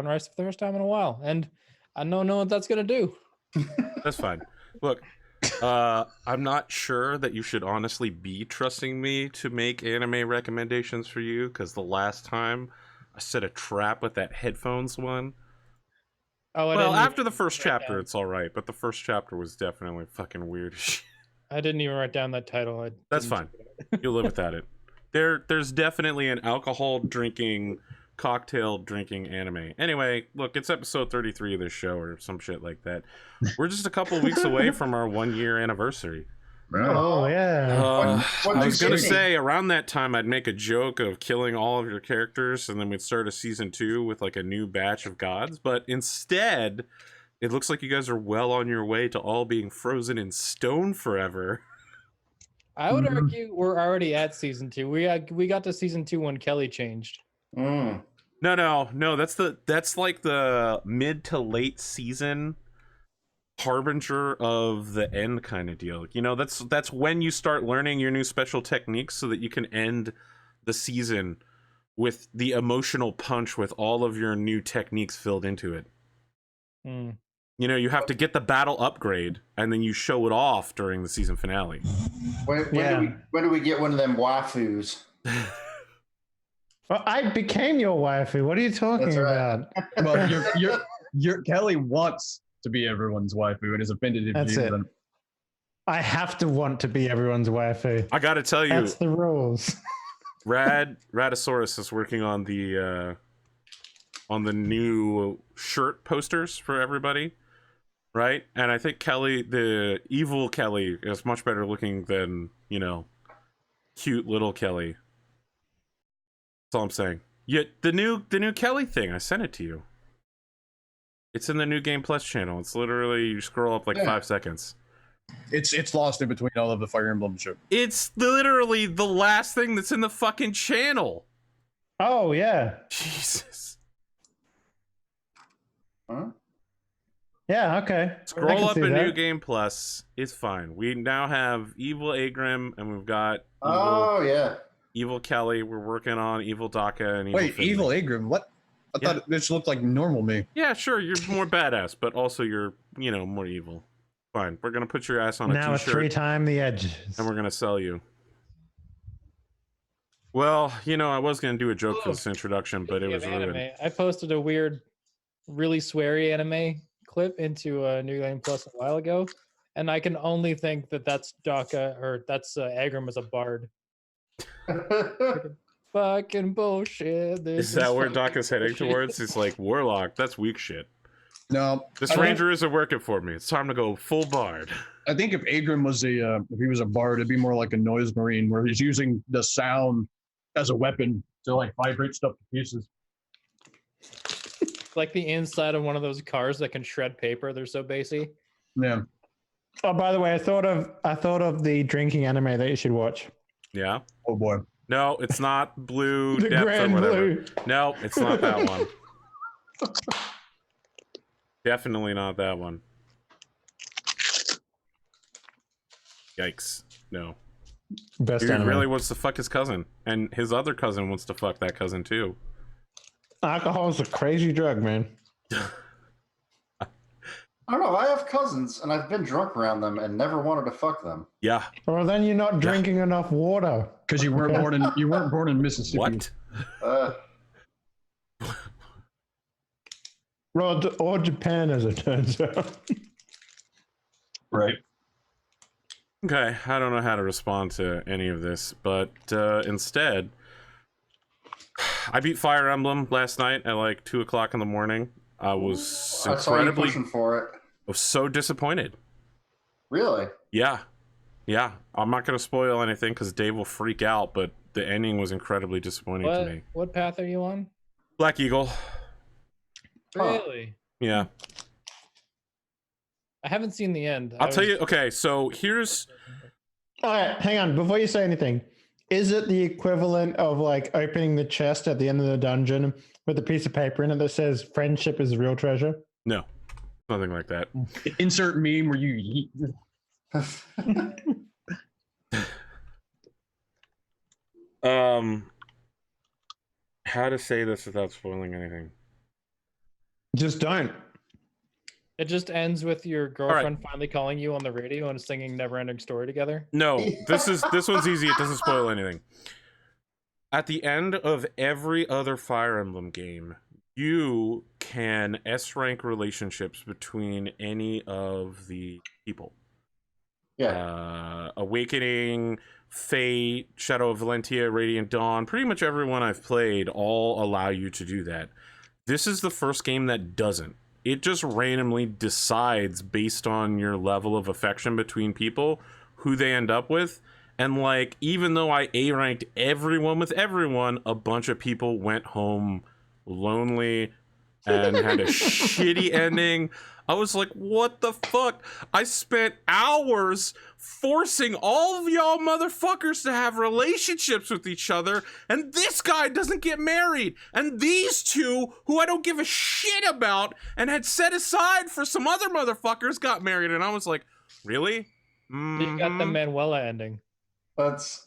brown rice for the first time in a while, and I don't know what that's gonna do. That's fine. Look, I'm not sure that you should honestly be trusting me to make anime recommendations for you, because the last time I set a trap with that headphones one. Oh, well, after the first chapter, it's all right, but the first chapter was definitely fucking weird. I didn't even write down that title. That's fine. You'll live without it. There's definitely an alcohol drinking, cocktail drinking anime. Anyway, look, it's episode 33 of this show or some shit like that. We're just a couple weeks away from our 1-year anniversary. Oh yeah. I was gonna say around that time I'd make a joke of killing all of your characters, and then we'd start a season 2 with like a new batch of gods. But instead, it looks like you guys are well on your way to all being frozen in stone forever. I would argue we're already at season 2. We got to season 2 when Kelly changed. No. That's like the mid to late season harbinger of the end kind of deal. You know, that's when you start learning your new special techniques so that you can end the season with the emotional punch with all of your new techniques filled into it. You know, you have to get the battle upgrade and then you show it off during the season finale. When do we get one of them waifus? Well, I became your waifu. What are you talking about? Well, your Kelly wants to be everyone's waifu and is offended if That's you it. them. I have to want to be everyone's waifu. I gotta tell you, that's the rules. Raddosaurus is working on the new shirt posters for everybody, right? And I think Kelly, the evil Kelly, is much better looking than, you know, cute little Kelly. That's all I'm saying. Yet the new Kelly thing, I sent it to you. It's in the New Game Plus channel. It's literally, you scroll up like 5 seconds. It's lost in between all of the Fire Emblem shit. It's literally the last thing that's in the fucking channel. Oh yeah. Jesus. Huh? Yeah. Okay. Scroll up in New Game Plus. It's fine. We now have Evil Agrim, and we've got Evil Kelly. We're working on Evil Daka and Evil. Wait, Finley. Evil Agrim? What? I thought this looked like normal me. Yeah, sure. You're more badass, but also you're, you know, more evil. Fine. We're gonna put your ass on a now t-shirt. 3 times the edges. And we're gonna sell you. Well, you know, I was gonna do a joke for this introduction, but it was ruined. I posted a weird, really sweary anime clip into New Game Plus a while ago, and I can only think that that's Daka or that's Agrim as a bard. Fucking bullshit. Is that where Daka's heading towards? He's like, Warlock, that's weak shit. No. This Ranger isn't working for me. It's time to go full bard. I think if Agrim was if he was a bard, it'd be more like a noise marine where he's using the sound as a weapon to like vibrate stuff to pieces. Like the inside of one of those cars that can shred paper. They're so bassy. Yeah. Oh, by the way, I thought of the drinking anime that you should watch. Yeah. Oh boy. No, it's not Blue The Depth Grand or whatever. Blue. No, it's not that one. Definitely not that one. Yikes. No. Best He anime. really wants to fuck his cousin. And his other cousin wants to fuck that cousin too. Alcohol is a crazy drug, man. I don't know. I have cousins, and I've been drunk around them and never wanted to fuck them. Yeah. Well, then you're not drinking enough water. Because you weren't born in Mississippi. What? Or Japan, as it turns out. Right. Okay, I don't know how to respond to any of this, but instead, I beat Fire Emblem last night at like 2 o'clock in the morning. I was incredibly pushing for it. I was so disappointed. Really? Yeah. I'm not going to spoil anything because Dave will freak out, but the ending was incredibly disappointing to me. What path are you on? Black Eagle. Really? Yeah. I haven't seen the end. I'll tell you. Okay, so here's. All right, hang on. Before you say anything, is it the equivalent of like opening the chest at the end of the dungeon with a piece of paper in it that says "Friendship is real treasure"? No, nothing like that. Insert meme where you. How to say this without spoiling anything? Just don't. It just ends with your girlfriend finally calling you on the radio and singing "Never-Ending Story" together. No, this one's easy. It doesn't spoil anything. At the end of every other Fire Emblem game, you can S-rank relationships between any of the people. Yeah. Awakening, Fate, Shadow of Valentia, Radiant Dawn, pretty much everyone I've played all allow you to do that. This is the first game that doesn't. It just randomly decides based on your level of affection between people who they end up with. And like, even though I A-ranked everyone with everyone, a bunch of people went home lonely and had a shitty ending. I was like, what the fuck? I spent hours forcing all of y'all motherfuckers to have relationships with each other, and this guy doesn't get married. And these two, who I don't give a shit about and had set aside for some other motherfuckers, got married. And I was like, really? You got the Manuela ending. That's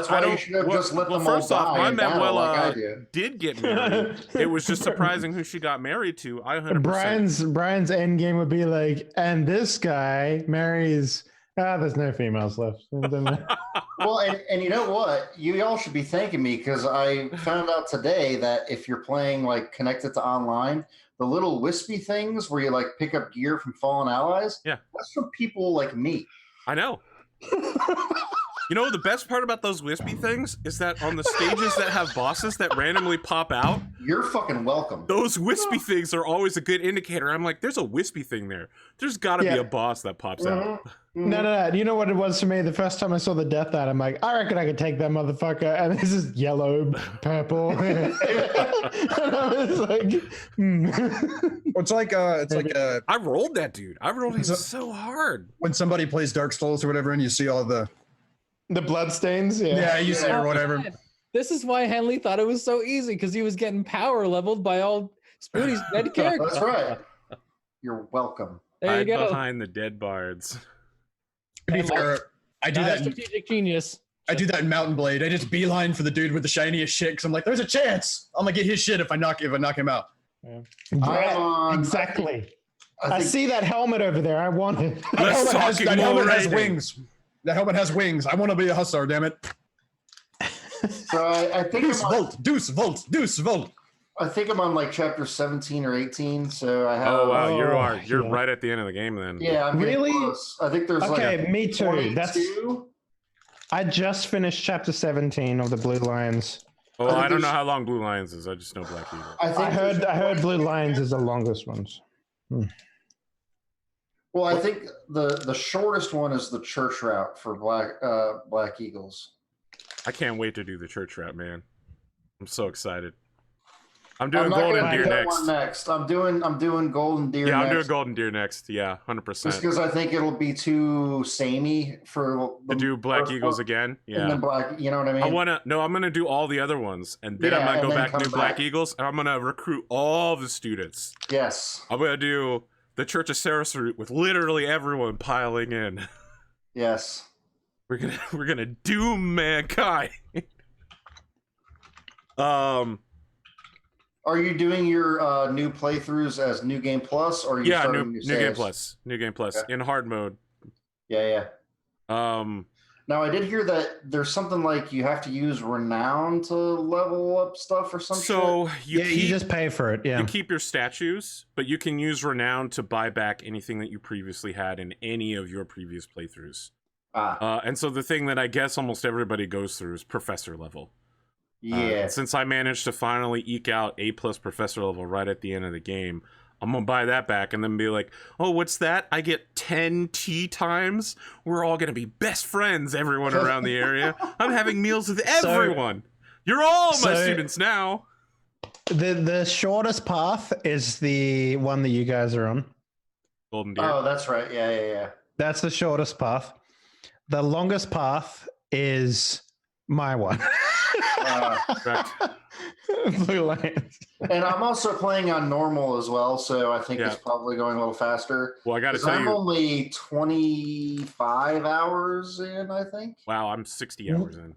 why you should have just let them all first off, die my in battle Manuela like I did. did get married. It was just surprising who she got married to. 100%. Brian's end game would be like, and this guy marries. There's no females left. Well, and you know what? You all should be thanking me because I found out today that if you're playing like connected to online, the little wispy things where you like pick up gear from fallen allies, that's from people like me. I know. You know, the best part about those wispy things is that on the stages that have bosses that randomly pop out, you're fucking welcome. Those wispy things are always a good indicator. I'm like, there's a wispy thing there. There's got to be a boss that pops out. No. You know what it was for me? The first time I saw the death ad, I'm like, I reckon I could take that motherfucker. And this is yellow, purple. And I was like, It's like I rolled that dude. I rolled him so hard. When somebody plays Dark Souls or whatever, and you see all the bloodstains. Or whatever. This is why Henley thought it was so easy, because he was getting power leveled by all Spoonie's dead characters. That's right. You're welcome. There you go. Behind the dead bards. To be fair, I do that. Strategic genius. I do that in Mountain Blade. I just beeline for the dude with the shiniest shit. Cause I'm like, there's a chance I'm gonna get his shit if I knock him out. Exactly. I see that helmet over there. I want it. That helmet has wings. The helmet has wings. I want to be a hussar, damn it. So I think Deuce Volt. I think I'm on like chapter 17 or 18. So I have. Oh wow, you're right at the end of the game then. Yeah, I'm really close. I think there's me too. 22. I just finished chapter 17 of the Blue Lions. Oh, I don't know how long Blue Lions is. I just know Black Eagle. I heard Blue Lions is the longest ones. Well, I think the shortest one is the church route for Black Eagles. I can't wait to do the church route, man. I'm so excited. I'm doing Golden Deer next. I'm doing Golden Deer. Yeah, next. I'm doing Golden Deer next. Yeah, 100%. Just because I think it'll be too samey for to do Black Eagles again. Yeah, and then Black. You know what I mean? I'm gonna do all the other ones, and then I'm gonna go back and do Black Eagles, and I'm gonna recruit all the students. Yes. I'm gonna do the Church of Ceres route with literally everyone piling in. Yes. We're gonna doom mankind. Are you doing your new playthroughs as New Game Plus, or are you starting New Game Plus? New Game Plus in hard mode. Yeah. Now I did hear that there's something like you have to use Renown to level up stuff or something. So you just pay for it. Yeah, you keep your statues, but you can use Renown to buy back anything that you previously had in any of your previous playthroughs. And so the thing that I guess almost everybody goes through is Professor level. Yeah. Since I managed to finally eke out A+ Professor level right at the end of the game, I'm gonna buy that back and then be like, oh, what's that? I get 10 tea times? We're all gonna be best friends, everyone around the area. I'm having meals with everyone. You're all my students now. The shortest path is the one that you guys are on. Golden Deer. Oh, that's right. Yeah. That's the shortest path. The longest path is my one. Blue Lions. And I'm also playing on normal as well, so I think it's probably going a little faster. Well, I got to tell I'm only 25 hours in, I think. Wow, I'm 60 hours in.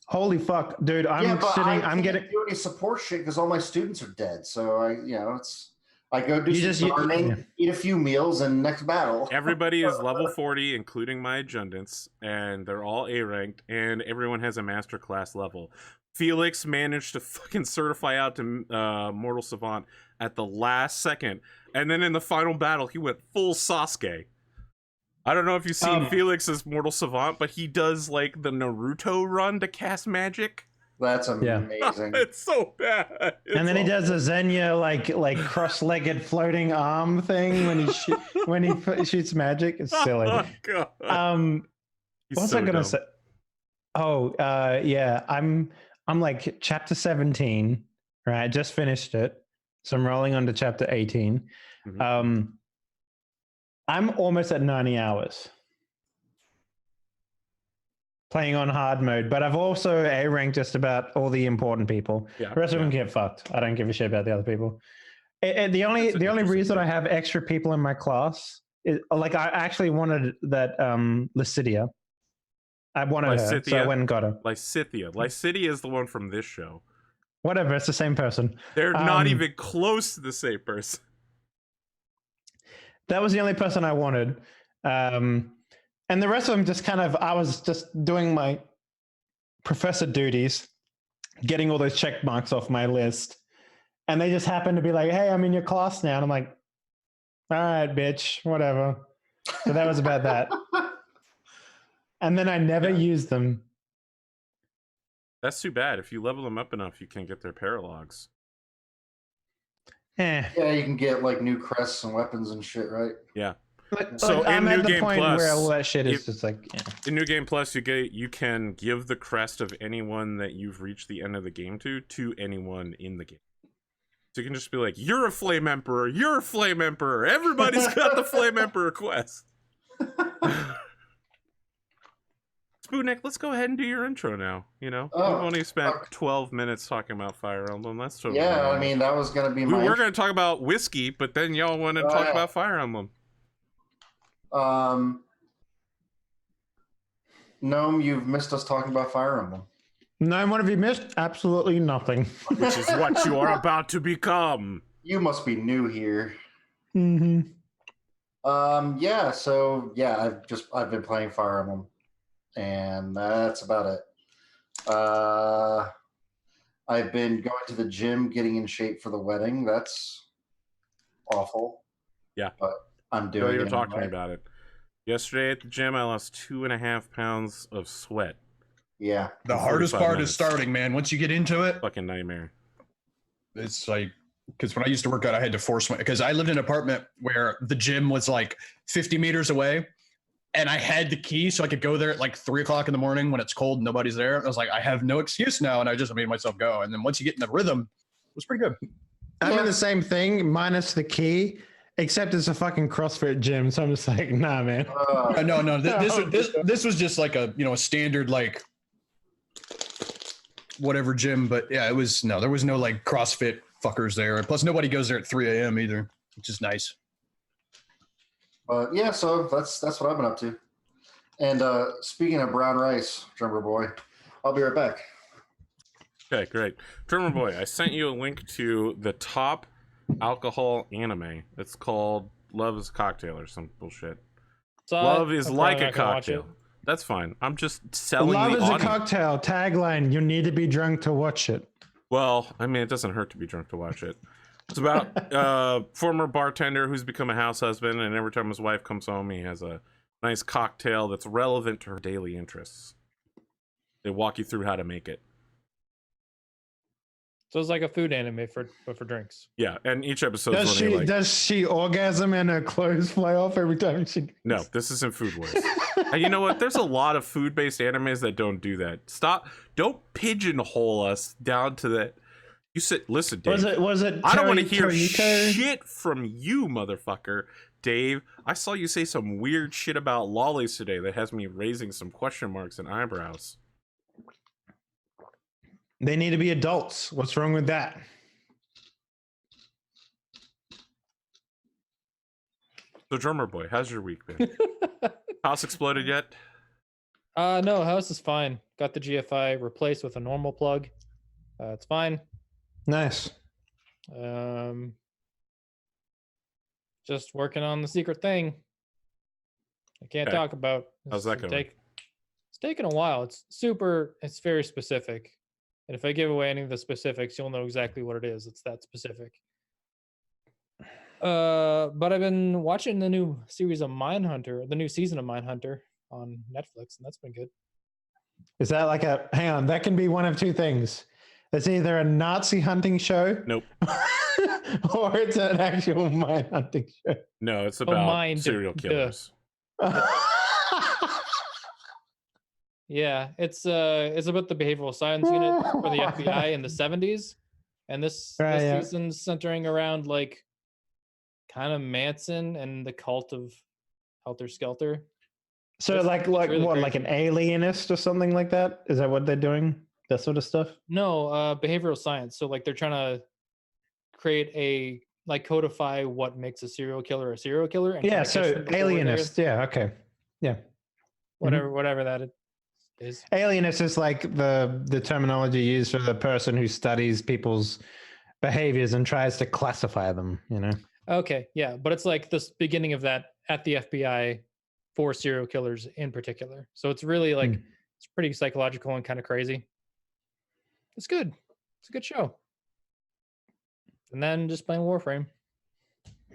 Holy fuck, dude! I'm getting do any support shit because all my students are dead. So it's I go do some gardening, eat a few meals, and next battle. Everybody is level 40, including my adjutants, and they're all A ranked, and everyone has a master class level. Felix managed to fucking certify out to Mortal Savant at the last second, and then in the final battle, he went full Sasuke. I don't know if you've seen Felix as Mortal Savant, but he does like the Naruto run to cast magic. That's amazing. It's so bad. And then he does a Xenia like cross-legged floating arm thing when he shoots magic. It's silly. Oh, God. What's so I gonna dumb. say? Oh, yeah. I'm like chapter 17, right? I just finished it, so I'm rolling on to chapter 18. Mhm. I'm almost at 90 hours playing on hard mode, but I've also A ranked just about all the important people. Yeah, The rest of them get fucked. I don't give a shit about the other people. And the only reason I have extra people in my class is like I actually wanted that Lucidia. I wanted her, so I went and got her. Lysithea is the one from this show. Whatever, it's the same person. They're not even close to the same person. That was the only person I wanted. And the rest of them just kind of, I was just doing my professor duties, getting all those check marks off my list. And they just happened to be like, hey, I'm in your class now. And I'm like, all right, bitch, whatever. So that was about that. And then I never used them. That's too bad. If you level them up enough, you can get their paralogs. Eh. Yeah, you can get like new crests and weapons and shit, right? Yeah. So in I'm New at the Game point Plus, where all that shit is just like, yeah. In New Game Plus, you can give the crest of anyone that you've reached the end of the game to anyone in the game. So you can just be like, you're a Flame Emperor, you're a Flame Emperor, everybody's got the Flame Emperor quest. Spootnik, let's go ahead and do your intro now. You know, we've only spent 12 minutes talking about Fire Emblem. That's totally I mean, that was going to be my... We're going to talk about whiskey, but then y'all want to talk about Fire Emblem. Gnome, you've missed us talking about Fire Emblem. Gnome, what have you missed? Absolutely nothing. Which is what you are about to become. You must be new here. Mm-hmm. I've been playing Fire Emblem, and that's about it. I've been going to the gym, getting in shape for the wedding. That's awful. Yeah, but I'm doing it. You're talking about it. Yesterday at the gym, I lost 2.5 pounds of sweat. Yeah. The hardest part is starting, man. Once you get into it, fucking nightmare. It's like, because when I used to work out, I had to force my, because I lived in an apartment where the gym was like 50 meters away, and I had the key so I could go there at like 3 o'clock in the morning when it's cold and nobody's there. I was like, I have no excuse now, and I just made myself go. And then once you get in the rhythm, it was pretty good. I'm in the same thing, minus the key, except it's a fucking CrossFit gym. So I'm just like, nah, man. No. This was just like a, a standard, like, whatever gym. But yeah, there was no like CrossFit fuckers there. Plus nobody goes there at 3 a.m. either, which is nice. Yeah, so that's what I've been up to. And speaking of brown rice, Drumurboy, I'll be right back. Okay, great. Drumurboy, I sent you a link to the top alcohol anime. It's called Love is a Cocktail or some bullshit. Love is like a cocktail. That's fine. I'm just selling Love the is audience. a cocktail. Tagline, you need to be drunk to watch it. Well, I mean, it doesn't hurt to be drunk to watch it. It's about a former bartender who's become a house husband, and every time his wife comes home, he has a nice cocktail that's relevant to her daily interests. They walk you through how to make it. So it's like a food anime but for drinks. Yeah, and each episode does she orgasm and her clothes fly off every time she drinks? No, this isn't Food Wars. And you know what? There's a lot of food-based animes that don't do that. Don't pigeonhole us down to that. You said, listen, Dave. Was it I don't want to hear Toriko? shit from you, motherfucker. Dave, I saw you say some weird shit about lollies today that has me raising some question marks and eyebrows. They need to be adults. What's wrong with that? So, Drumurboy, how's your week been? House exploded yet? No, house is fine. Got the GFI replaced with a normal plug. It's fine. Nice. Just working on the secret thing. I can't Okay. talk about. How's that going? It's taken a while. It's very specific. And if I give away any of the specifics, you'll know exactly what it is. It's that specific. But I've been watching the new series of Mindhunter, the new season of Mindhunter on Netflix, and that's been good. Is that like hang on, that can be one of two things. It's either a Nazi hunting show. Nope. Or it's an actual mind hunting show. No, it's about serial duh. killers. Yeah, it's about the behavioral science unit for the FBI in the 70s. And this season's centering around like kind of Manson and the cult of Helter Skelter. So like really what, like an alienist or something like that? Is that what they're doing? That sort of stuff? No, behavioral science. So like they're trying to create codify what makes a serial killer. And yeah, so alienist. Yeah, okay. Yeah. Whatever that is. Alienist is like the terminology used for the person who studies people's behaviors and tries to classify them, you know? Okay, yeah. But it's like this beginning of that at the FBI for serial killers in particular. So it's really like, it's pretty psychological and kind of crazy. It's good. It's a good show. And then just playing Warframe.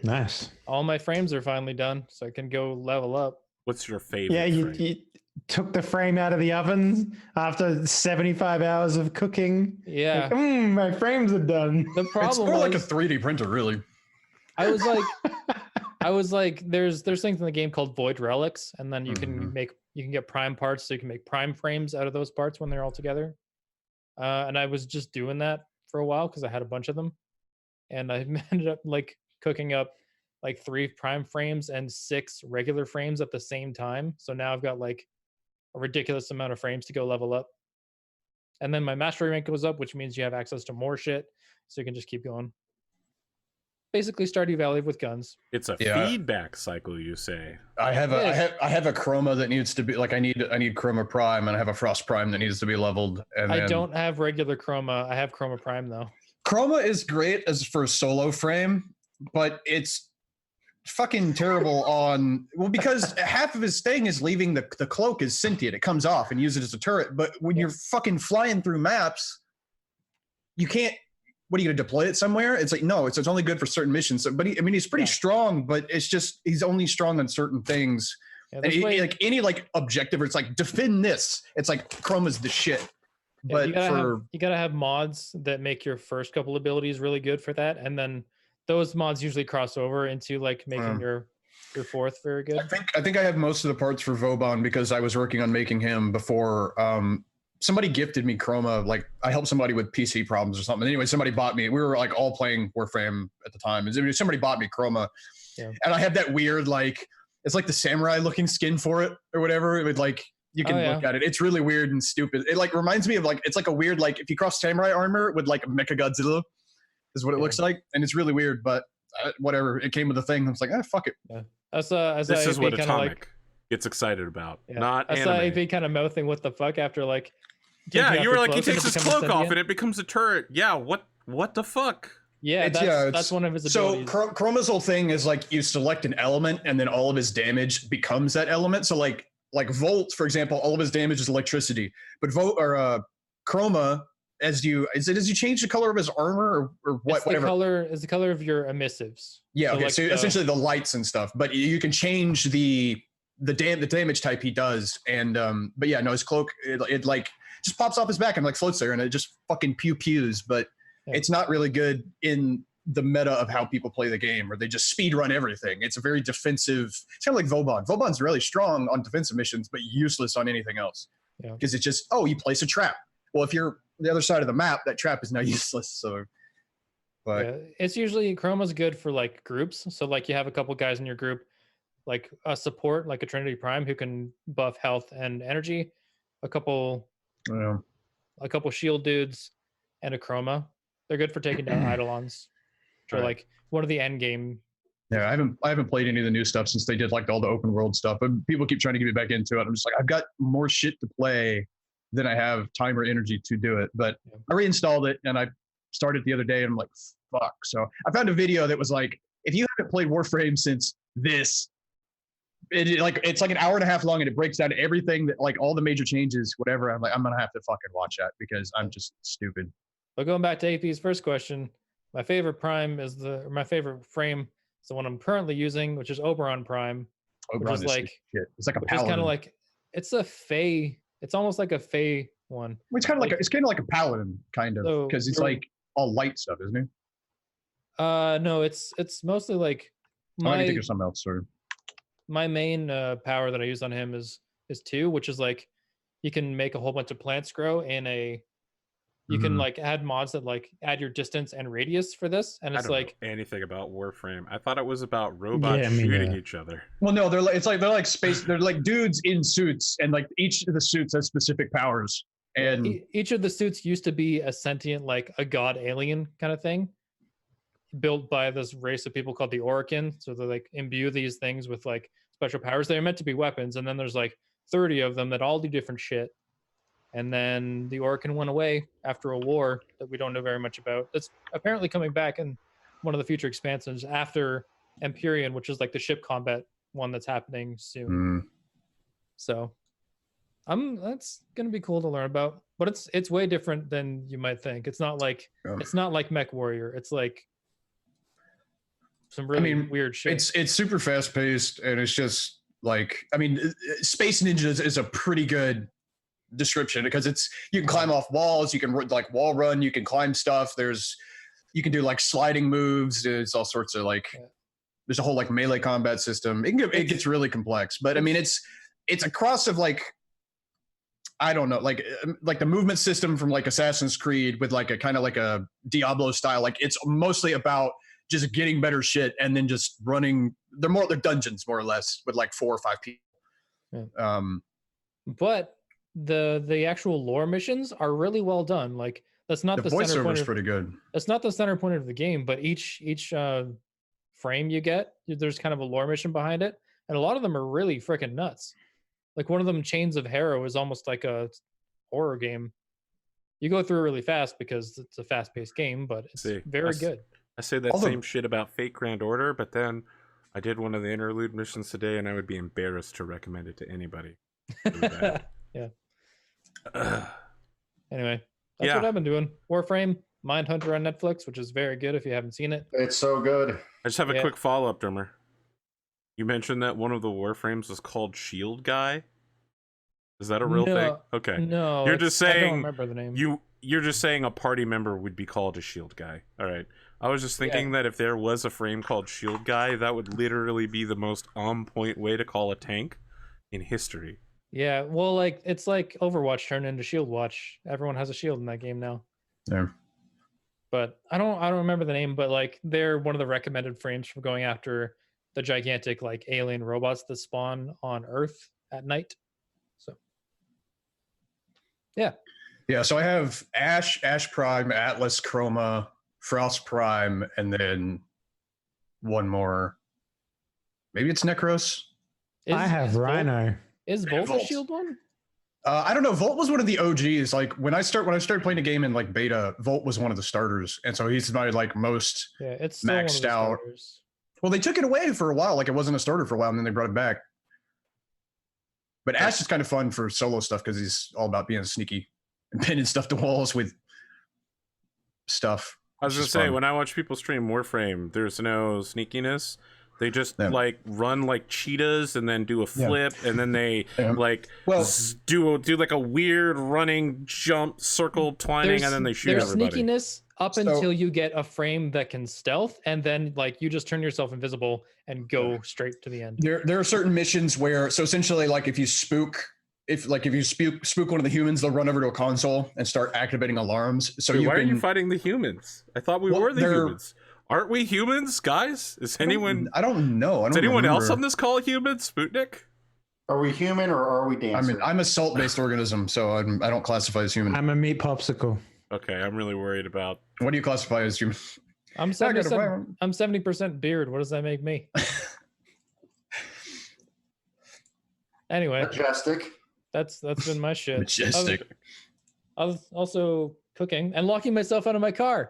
Nice. All my frames are finally done, so I can go level up. What's your favorite? Yeah, you took the frame out of the oven after 75 hours of cooking. Yeah. Like, my frames are done. The problem it's more like a 3D printer, really. I was like, there's things in the game called void relics, and then you can get prime parts, so you can make prime frames out of those parts when they're all together. And I was just doing that for a while because I had a bunch of them, and I ended up like cooking up like 3 prime frames and 6 regular frames at the same time. So now I've got like a ridiculous amount of frames to go level up. And then my mastery rank goes up, which means you have access to more shit, so you can just keep going. Basically Stardew Valley with guns. It's a feedback cycle, you say. I have a chroma that needs to be like I need chroma prime, and I have a frost prime that needs to be leveled. And I don't have regular chroma. I have chroma prime though. Chroma is great as for solo frame, but it's fucking terrible because half of his thing is leaving the cloak is sentient. It comes off and use it as a turret. But when you're fucking flying through maps, you can't. What are you going to deploy it somewhere? It's like, no, it's only good for certain missions. So, but he's pretty strong, but it's just, he's only strong on certain things. Yeah, and like any like objective where it's like, defend this. It's like Chroma's the shit. Yeah, but you gotta have mods that make your first couple abilities really good for that. And then those mods usually cross over into like making your fourth very good. I think I have most of the parts for Vauban because I was working on making him before, somebody gifted me chroma. Like I helped somebody with PC problems or something. Anyway, somebody bought me. We were like all playing Warframe at the time. And somebody bought me chroma, and I have that weird like it's like the samurai looking skin for it or whatever. It would like you can look at it. It's really weird and stupid. It like reminds me of like it's like a weird like if you cross samurai armor with like Mechagodzilla is what it looks like, and it's really weird. But whatever, it came with the thing. I was like, fuck it. Yeah. This is what Atomic gets excited about, not anime. I be kind of mouthing what the fuck after like. Yeah, you were like, he takes his cloak off and it becomes a turret. Yeah, what the fuck? Yeah, that's one of his abilities. So Chroma's whole thing is like you select an element and then all of his damage becomes that element. So like Volt, for example, all of his damage is electricity. But Chroma, as you change the color of his armor or what? Whatever. It's the color of your emissives. Yeah, okay. So essentially the lights and stuff. But you can change the damage type he does. And but yeah, no, his cloak it like just pops off his back and like floats there and it just fucking pews. But it's not really good in the meta of how people play the game, where they just speed run everything. It's a very defensive. It's kind of like Vauban. Vauban's really strong on defensive missions, but useless on anything else. Yeah, because it's just you place a trap. Well, if you're the other side of the map, that trap is now useless. So, but it's usually Chroma's good for like groups. So like you have a couple guys in your group, like a support, like a Trinity Prime who can buff health and energy, a couple shield dudes, and a Chroma. They're good for taking down Eidolons. Or like one of the end game. Yeah, I haven't played any of the new stuff since they did like all the open world stuff. But people keep trying to get me back into it. I'm just like, I've got more shit to play than I have time or energy to do it. But I reinstalled it and I started the other day and I'm like, fuck. So I found a video that was like, if you haven't played Warframe since this, it's like an hour and a half long, and it breaks down everything that like all the major changes, whatever. I'm like, I'm gonna have to fucking watch that because I'm just stupid. But going back to AP's first question, my favorite frame is the one I'm currently using, which is Oberon Prime. Oberon which is like shit. It's like a which paladin. is kind of like it's a Fey. It's almost like a Fey one. It's kind of like it's kind of like a paladin, kind of, because it's like all light stuff, isn't it? No, it's mostly like I think of something else. Sorry. My main power that I use on him is 2, which is like you can make a whole bunch of plants grow in a. You can like add mods that like add your distance and radius for this, and it's I don't like know anything about Warframe. I thought it was about robots shooting each other. Well, no, they're like space. They're like dudes in suits, and like each of the suits has specific powers. And each of the suits used to be a sentient, like a god alien kind of thing, built by this race of people called the Orokin. So they like imbue these things with like special powers. They're meant to be weapons, and then there's like 30 of them that all do different shit. And then the Orokin went away after a war that we don't know very much about. That's apparently coming back in one of the future expansions after Empyrean, which is like the ship combat one that's happening soon. So that's gonna be cool to learn about. But it's way different than you might think. It's not like Mech Warrior. It's like some really weird shit. It's super fast paced, and it's just like Space Ninjas is a pretty good description because you can climb off walls, you can like wall run, you can climb stuff. You can do like sliding moves. There's all sorts of like there's a whole like melee combat system. It gets really complex, but I mean it's a cross of like I don't know, like the movement system from like Assassin's Creed with like a kind of like a Diablo style. Like it's mostly about just getting better shit and then just running. They're dungeons more or less with like 4 or 5 people. Yeah. But the actual lore missions are really well done. Like that's not the center point. Pretty good. That's not the center point of the game, but each frame you get, there's kind of a lore mission behind it, and a lot of them are really freaking nuts. Like one of them, Chains of Harrow, is almost like a horror game. You go through really fast because it's a fast-paced game, but it's very good. I say that same shit about Fate Grand Order, but then I did one of the interlude missions today, and I would be embarrassed to recommend it to anybody. Yeah. Anyway, that's what I've been doing. Warframe, Mindhunter on Netflix, which is very good if you haven't seen it. It's so good. I just have a quick follow-up, Drummer. You mentioned that one of the Warframes was called Shield Guy. Is that a real thing? Okay. No. You're just saying I don't remember the name. You're just saying a party member would be called a Shield Guy. All right. I was just thinking that if there was a frame called Shield Guy, that would literally be the most on-point way to call a tank in history. Yeah, well, like it's like Overwatch turned into Shield Watch. Everyone has a shield in that game now. Yeah. But I don't remember the name, but like they're one of the recommended frames for going after the gigantic like alien robots that spawn on Earth at night. So yeah. Yeah, so I have Ash Prime, Atlas, Chroma, Frost Prime, and then one more. Maybe it's Necros. I have Rhino. Is Volt a shield one? I don't know. Volt was one of the OGs. Like when I started playing the game in like beta, Volt was one of the starters, and so he's my like most it's maxed out. Starters. Well, they took it away for a while. Like it wasn't a starter for a while, and then they brought it back. But Ash is kind of fun for solo stuff because he's all about being sneaky and pinning stuff to walls with stuff. I was gonna say, when I watch people stream Warframe, there's no sneakiness. They just like run like cheetahs and then do a flip and then they do like a weird running jump circle twining and then they shoot everybody. There's sneakiness up until you get a frame that can stealth, and then like you just turn yourself invisible and go straight to the end. There are certain missions where, so essentially, like if you spook one of the humans, they'll run over to a console and start activating alarms. So why are you fighting the humans? I thought we were the humans. Aren't we humans, guys? Is anyone? I don't know. Is anyone else on this call human? Spootnik? Are we human or are we dancing? I'm a salt-based organism, so I don't classify as human. I'm a meat popsicle. Okay, I'm really worried about. What do you classify as human? I'm 70% beard. What does that make me? Anyway, majestic. That's been my shit. Majestic. I was also cooking and locking myself out of my car.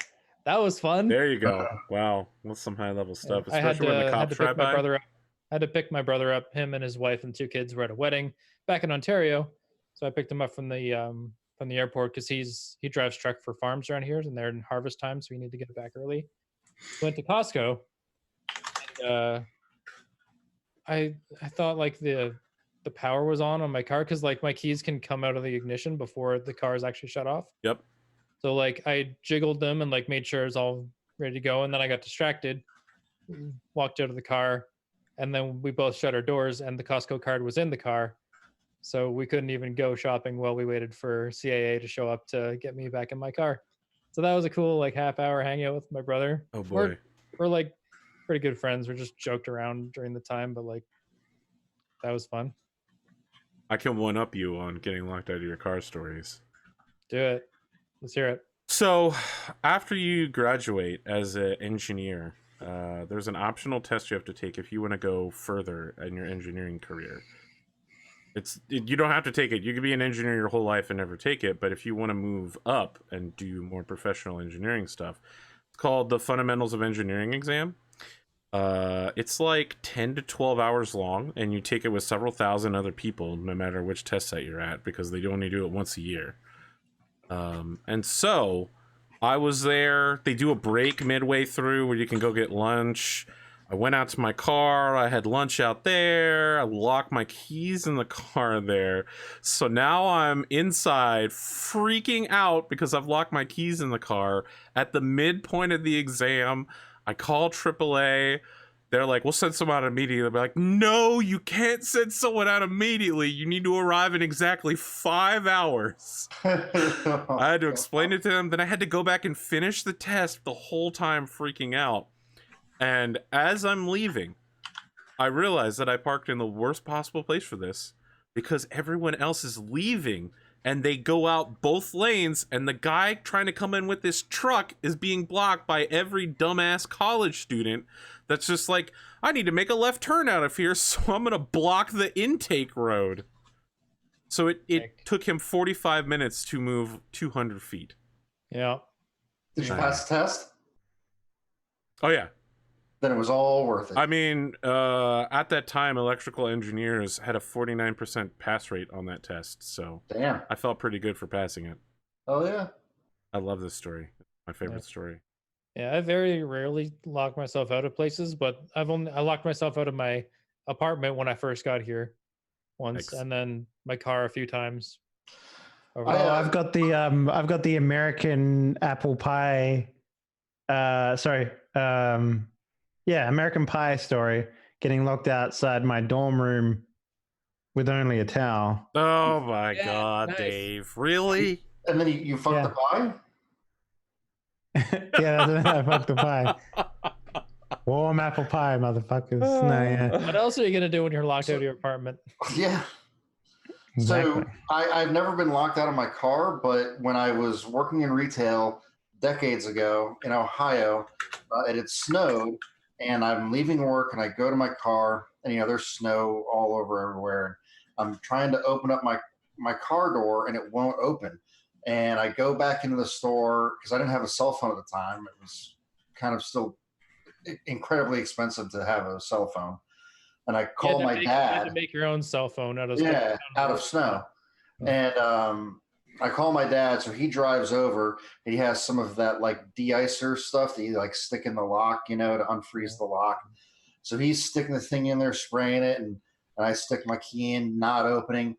That was fun. There you go. Wow, that's some high level stuff. I had Especially when the to cops pick drive my by. brother up. I had to pick my brother up. Him and his wife and 2 kids were at a wedding back in Ontario, so I picked him up from the airport because he drives truck for farms around here, and they're in harvest time, so we need to get back early. Went to Costco. And, I thought like the power was on my car because like my keys can come out of the ignition before the car is actually shut off. Yep. So like I jiggled them and like made sure it's all ready to go, and then I got distracted, walked out of the car, and then we both shut our doors, and the Costco card was in the car, so we couldn't even go shopping while we waited for CAA to show up to get me back in my car. So that was a cool like half-hour hangout with my brother. Oh boy. We're like pretty good friends. We just joked around during the time, but like that was fun. I can one up you on getting locked out of your car stories. Do it. Let's hear it. So, after you graduate as an engineer, there's an optional test you have to take if you want to go further in your engineering career. You don't have to take it. You could be an engineer your whole life and never take it, but if you want to move up and do more professional engineering stuff, it's called the Fundamentals of Engineering exam. It's like 10 to 12 hours long, and you take it with several thousand other people, no matter which test site you're at, because they only do it once a year. And so I was there. They do a break midway through where you can go get lunch. I went out to my car. I had lunch out there. I locked my keys in the car there. So now I'm inside freaking out because I've locked my keys in the car. At the midpoint of the exam, I call AAA. They're like, we'll send someone out immediately. They're like, no, you can't send someone out immediately. You need to arrive in exactly 5 hours. I had to explain it to them. Then I had to go back and finish the test the whole time freaking out. And as I'm leaving, I realized that I parked in the worst possible place for this because everyone else is leaving and they go out both lanes, and the guy trying to come in with this truck is being blocked by every dumbass college student that's just like, I need to make a left turn out of here, so I'm gonna block the intake road. So it took him 45 minutes to move 200 feet. Yeah. Did you pass the test? Oh yeah. Then it was all worth it. I mean, at that time, electrical engineers had a 49% pass rate on that test, so damn, I felt pretty good for passing it. Oh yeah. I love this story. My favorite story. Yeah, I very rarely lock myself out of places, but I locked myself out of my apartment when I first got here once, and then my car a few times. I've got the American apple pie. American Pie story, getting locked outside my dorm room with only a towel. Oh my God, nice. Dave. Really? And then you fucked the pie? Yeah, I fucked the pie. Warm apple pie, motherfuckers. What else are you going to do when you're locked out of your apartment? Yeah. Exactly. So I've never been locked out of my car, but when I was working in retail decades ago in Ohio, it had snowed, and I'm leaving work and I go to my car, and there's snow all over everywhere. I'm trying to open up my car door and it won't open. And I go back into the store because I didn't have a cell phone at the time. It was kind of still incredibly expensive to have a cell phone. And I call my dad. You had to make your own cell phone out of snow. And I call my dad, so he drives over. And he has some of that like de-icer stuff that you like stick in the lock, to unfreeze the lock. So he's sticking the thing in there, spraying it, and I stick my key in, not opening.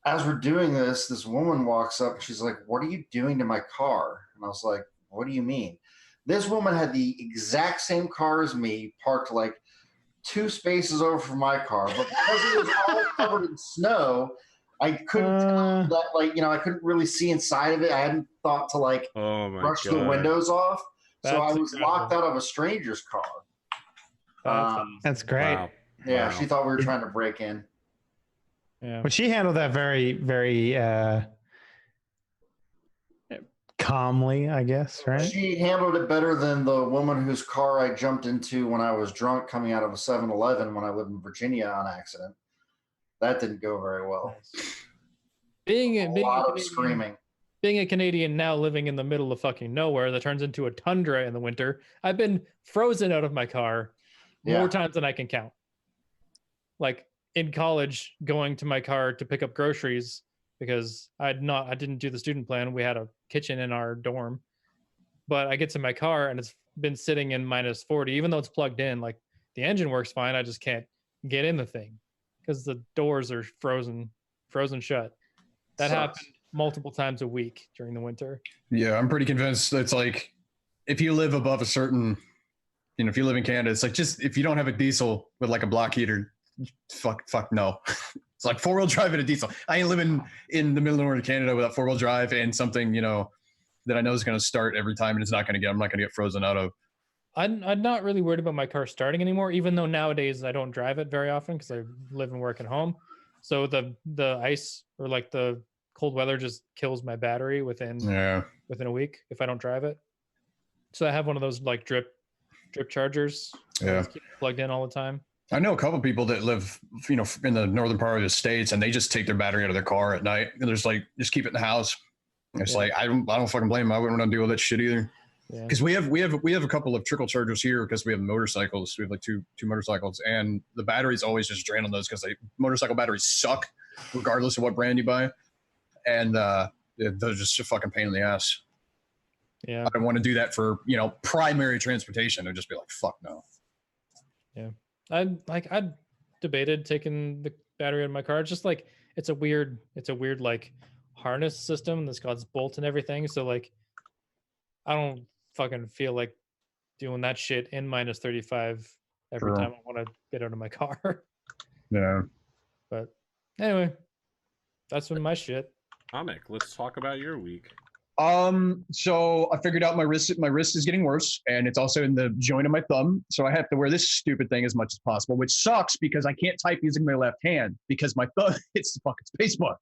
As we're doing this woman walks up and she's like, "What are you doing to my car?" And I was like, "What do you mean?" This woman had the exact same car as me, parked like 2 spaces over from my car, but because it was all covered in snow, I couldn't tell that, I couldn't really see inside of it. I hadn't thought to brush the windows off. So I was locked out of a stranger's car. That's great. Wow. Yeah, she thought we were trying to break in. Yeah. But she handled that very, very calmly, I guess, right? She handled it better than the woman whose car I jumped into when I was drunk coming out of a 7-Eleven when I lived in Virginia on accident. That didn't go very well. Being a lot of screaming. being a Canadian now living in the middle of fucking nowhere that turns into a tundra in the winter, I've been frozen out of my car more times than I can count. Like in college, going to my car to pick up groceries because I didn't do the student plan. We had a kitchen in our dorm, but I get to my car and it's been sitting in -40, even though it's plugged in. Like the engine works fine. I just can't get in the thing because the doors are frozen shut. That happened multiple times a week during the winter. Yeah, I'm pretty convinced it's like if you live above a certain, if you live in Canada, it's like just if you don't have a diesel with like a block heater, fuck no. It's like 4-wheel drive and a diesel. I ain't living in the middle of nowhere in Canada without 4-wheel drive and something, that I know is going to start every time and I'm not going to get frozen out of. I'm not really worried about my car starting anymore, even though nowadays I don't drive it very often because I live and work at home. So the ice or like the cold weather just kills my battery within a week if I don't drive it. So I have one of those like drip chargers. Yeah, keep it plugged in all the time. I know a couple of people that live, in the northern part of the States, and they just take their battery out of their car at night and just keep it in the house. It's like I don't fucking blame them. I wouldn't want to deal with that shit either. Because we have a couple of trickle chargers here because we have motorcycles. We have like two motorcycles, and the batteries always just drain on those because motorcycle batteries suck, regardless of what brand you buy, and they're just a fucking pain in the ass. Yeah, I don't want to do that for primary transportation. I'd just be like, fuck no. Yeah, I debated taking the battery out of my car. It's just like it's a weird like harness system that's got its bolts and everything. So like, I don't fucking feel like doing that shit in -35 every time I want to get out of my car. Yeah. But anyway, that's been my shit. Atomic, let's talk about your week. So I figured out my wrist is getting worse, and it's also in the joint of my thumb. So I have to wear this stupid thing as much as possible, which sucks because I can't type using my left hand because my thumb hits the fucking spacebar.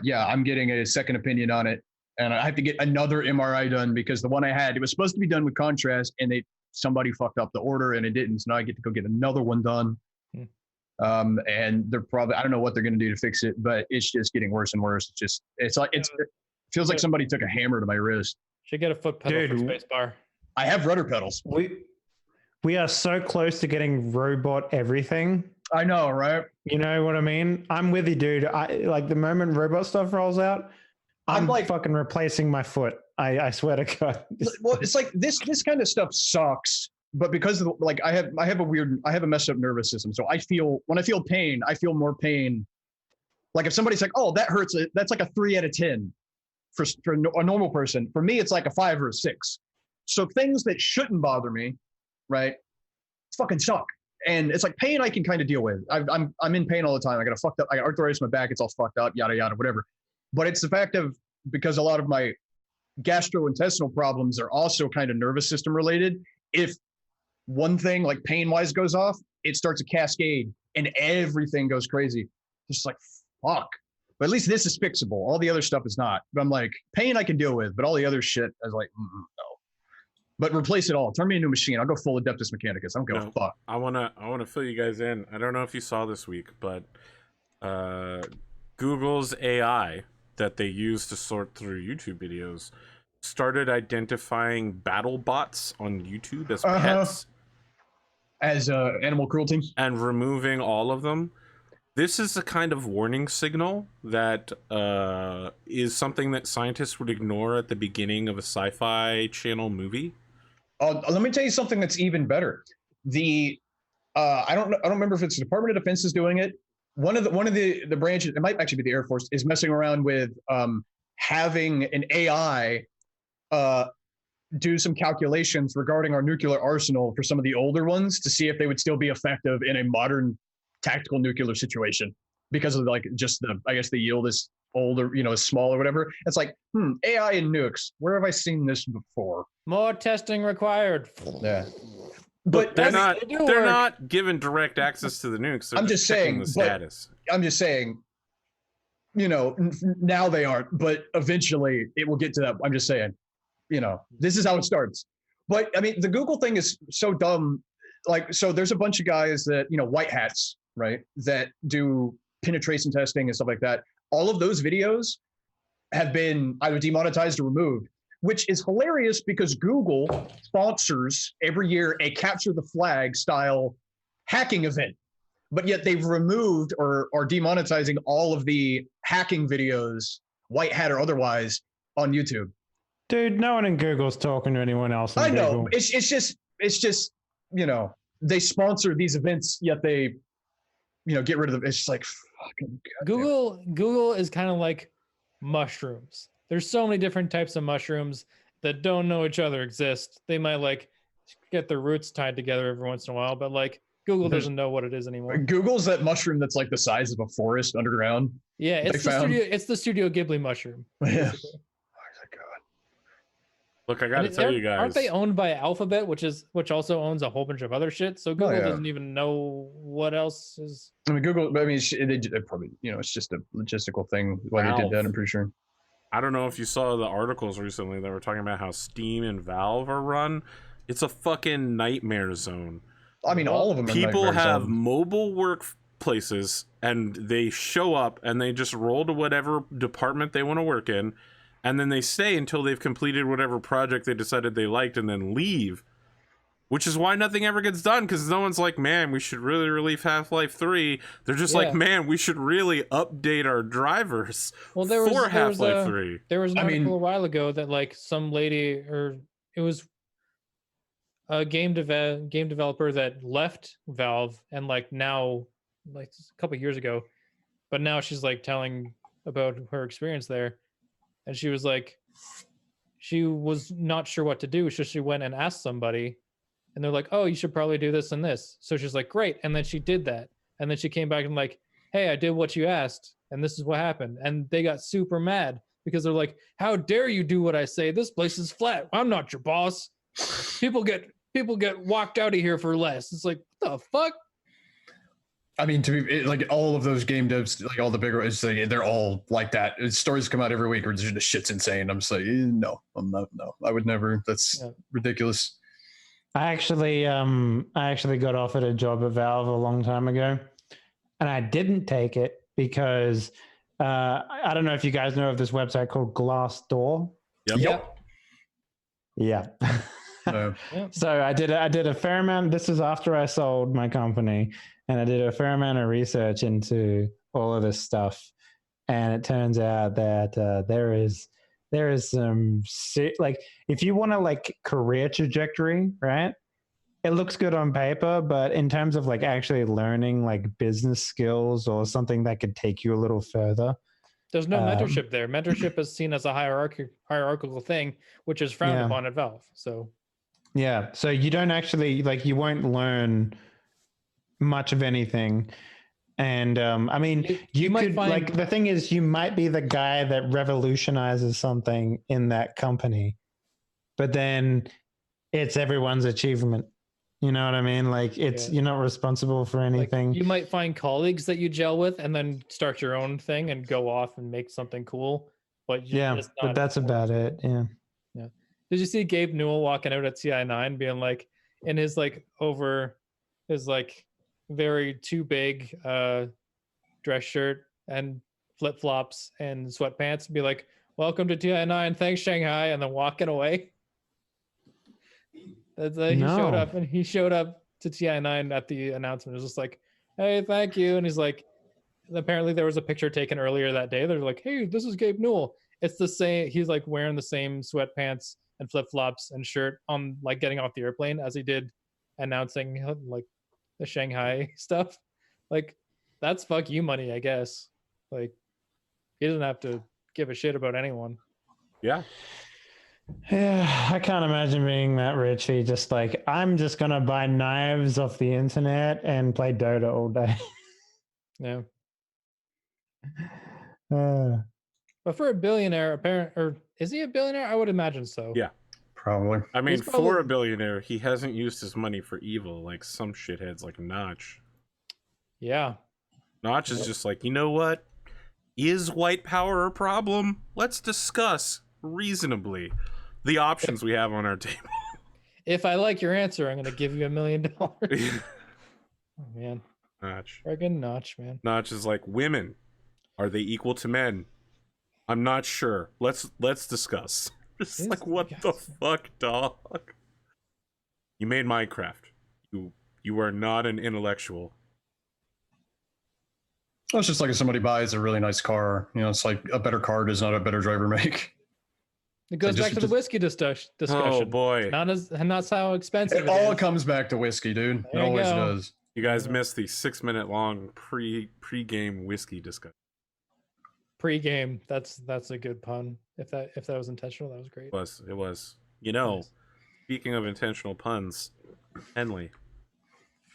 Yeah, I'm getting a second opinion on it, and I have to get another MRI done because the one I had, it was supposed to be done with contrast, and somebody fucked up the order and it didn't. So now I get to go get another one done. And they're probably, I don't know what they're going to do to fix it, but it's just getting worse and worse. It feels like somebody took a hammer to my wrist. Should get a foot pedal for space bar. I have rudder pedals. We are so close to getting robot everything. I know, right? You know what I mean? I'm with you, dude. Like the moment robot stuff rolls out, I'm like fucking replacing my foot. I swear to God. Well, it's like this kind of stuff sucks, but because of I have a messed up nervous system. So when I feel pain, I feel more pain. Like if somebody's like, "Oh, that hurts," that's like a 3 out of 10 for a normal person. For me, it's like a 5 or a 6. So things that shouldn't bother me, right? Fucking suck. And it's like pain I can kind of deal with. I'm in pain all the time. I got arthritis in my back. It's all fucked up, yada, yada, whatever. But it's the fact of, because a lot of my gastrointestinal problems are also kind of nervous system related. If one thing like pain wise goes off, it starts a cascade and everything goes crazy. Just like, fuck. But at least this is fixable. All the other stuff is not. But I'm like, pain I can deal with, but all the other shit, I was like, no. But replace it all. Turn me into a machine. I'll go full Adeptus Mechanicus. I don't give a fuck. I wanna fill you guys in. I don't know if you saw this week, but Google's AI that they use to sort through YouTube videos started identifying battle bots on YouTube as pets. As animal cruelty. And removing all of them. This is a kind of warning signal that is something that scientists would ignore at the beginning of a sci-fi channel movie. Let me tell you something that's even better. I don't remember if it's the Department of Defense is doing it. One of the branches, it might actually be the Air Force, is messing around with having an AI do some calculations regarding our nuclear arsenal for some of the older ones to see if they would still be effective in a modern tactical nuclear situation, because of like just the yield is older, is small or whatever. It's like, AI and nukes, where have I seen this before? More testing required. Yeah. But they're not given direct access to the nukes. They're just saying the status. I'm just saying, now they aren't, but eventually it will get to that. I'm just saying, this is how it starts. But I mean, the Google thing is so dumb. Like, so there's a bunch of guys that, white hats, right, that do penetration testing and stuff like that. all of those videos have been either demonetized or removed, which is hilarious because Google sponsors every year a capture the flag style hacking event, but yet they've removed or are demonetizing all of the hacking videos, white hat or otherwise, on YouTube. Dude, no one in Google's talking to anyone else in I know. Google. It's just, you know, they sponsor these events, yet they, you know, get rid of them. It's just like fucking Google is kind of like mushrooms. There's so many different types of mushrooms that don't know each other exist. They might like get their roots tied together every once in a while, but like Google doesn't know what it is anymore. Google's that mushroom that's like the size of a forest underground. Yeah, it's the Studio Ghibli mushroom. Yeah. Look, I gotta tell you guys. Aren't they owned by Alphabet, which also owns a whole bunch of other shit? So Google doesn't even know what else is. I mean, Google. I mean, they probably, you know, it's just a logistical thing why they did that. I'm pretty sure. I don't know if you saw the articles recently that were talking about how Steam and Valve are run. It's a fucking nightmare zone. I mean, all of them. People have mobile workplaces, and they show up and they just roll to whatever department they want to work in. And then they stay until they've completed whatever project they decided they liked and then leave. Which is why nothing ever gets done, because no one's like, man, we should really release Half-Life 3. They're just like, man, we should really update our drivers for Half-Life 3. There was an article a while ago that like some lady, or it was a game developer that left Valve and like now, like a couple of years ago, but now she's like telling about her experience there. And she was like, she was not sure what to do. So she went and asked somebody and they're like, oh, you should probably do this and this. So she's like, great. And then she did that. And then she came back and like, hey, I did what you asked. And this is what happened. And they got super mad because they're like, how dare you do what I say? This place is flat. I'm not your boss. People get walked out of here for less. It's like, what the fuck? I mean, to be like all of those game devs, like all the bigger, it's like, they're all like that. Stories come out every week where the shit's insane. I'm just like, no, I'm not. No, I would never. That's ridiculous. I actually got offered a job at Valve a long time ago, and I didn't take it because I don't know if you guys know of this website called Glassdoor. Yep. Yeah. So I did a fair amount. This is after I sold my company, and I did a fair amount of research into all of this stuff. And it turns out that there is some like, if you want to like career trajectory, right? It looks good on paper, but in terms of like actually learning like business skills or something that could take you a little further, there's no mentorship there. Mentorship is seen as a hierarchical thing, which is frowned upon at Valve. So you don't actually like, you won't learn much of anything. And I mean, you could like, the thing is, you might be the guy that revolutionizes something in that company, but then it's everyone's achievement. You know what I mean? Like you're not responsible for anything. Like, you might find colleagues that you gel with and then start your own thing and go off and make something cool. But but that's about it. Yeah. Yeah. Did you see Gabe Newell walking out at CI9 being like, in his like over his like very too big dress shirt and flip-flops and sweatpants, be like, welcome to TI9, thanks Shanghai, and then walking away? He showed up to TI9 at the announcement. It was just like, hey, thank you. And he's like, apparently there was a picture taken earlier that day. They're like, hey, this is Gabe Newell. It's the same, he's like wearing the same sweatpants and flip-flops and shirt on like getting off the airplane as he did announcing like the Shanghai stuff. Like, that's fuck you money, I guess. Like, he doesn't have to give a shit about anyone. Yeah, I can't imagine being that rich. He just like, I'm just gonna buy knives off the internet and play Dota all day. Yeah. But for a billionaire, or is he a billionaire? I would imagine so. Yeah, probably. I mean, for a billionaire, he hasn't used his money for evil like some shitheads like Notch. Yeah. Notch is just like, you know what? Is white power a problem? Let's discuss reasonably the options we have on our table. If I like your answer, I'm going to give you $1 million. Oh, man. Notch. Friggin' Notch, man. Notch is like, women Are they equal to men? I'm not sure. Let's discuss. Just like, what the fuck, dog? You made Minecraft. You are not an intellectual. Well, it's just like if somebody buys a really nice car, you know, it's like a better car does not a better driver make. It goes back to the whiskey discussion. Oh boy, not how expensive. It all comes back to whiskey, dude. It always does. You guys missed the 6-minute long pre-game whiskey discussion. Pre-game. That's a good pun. If that was intentional, that was great. It was. You know, nice. Speaking of intentional puns, Henley.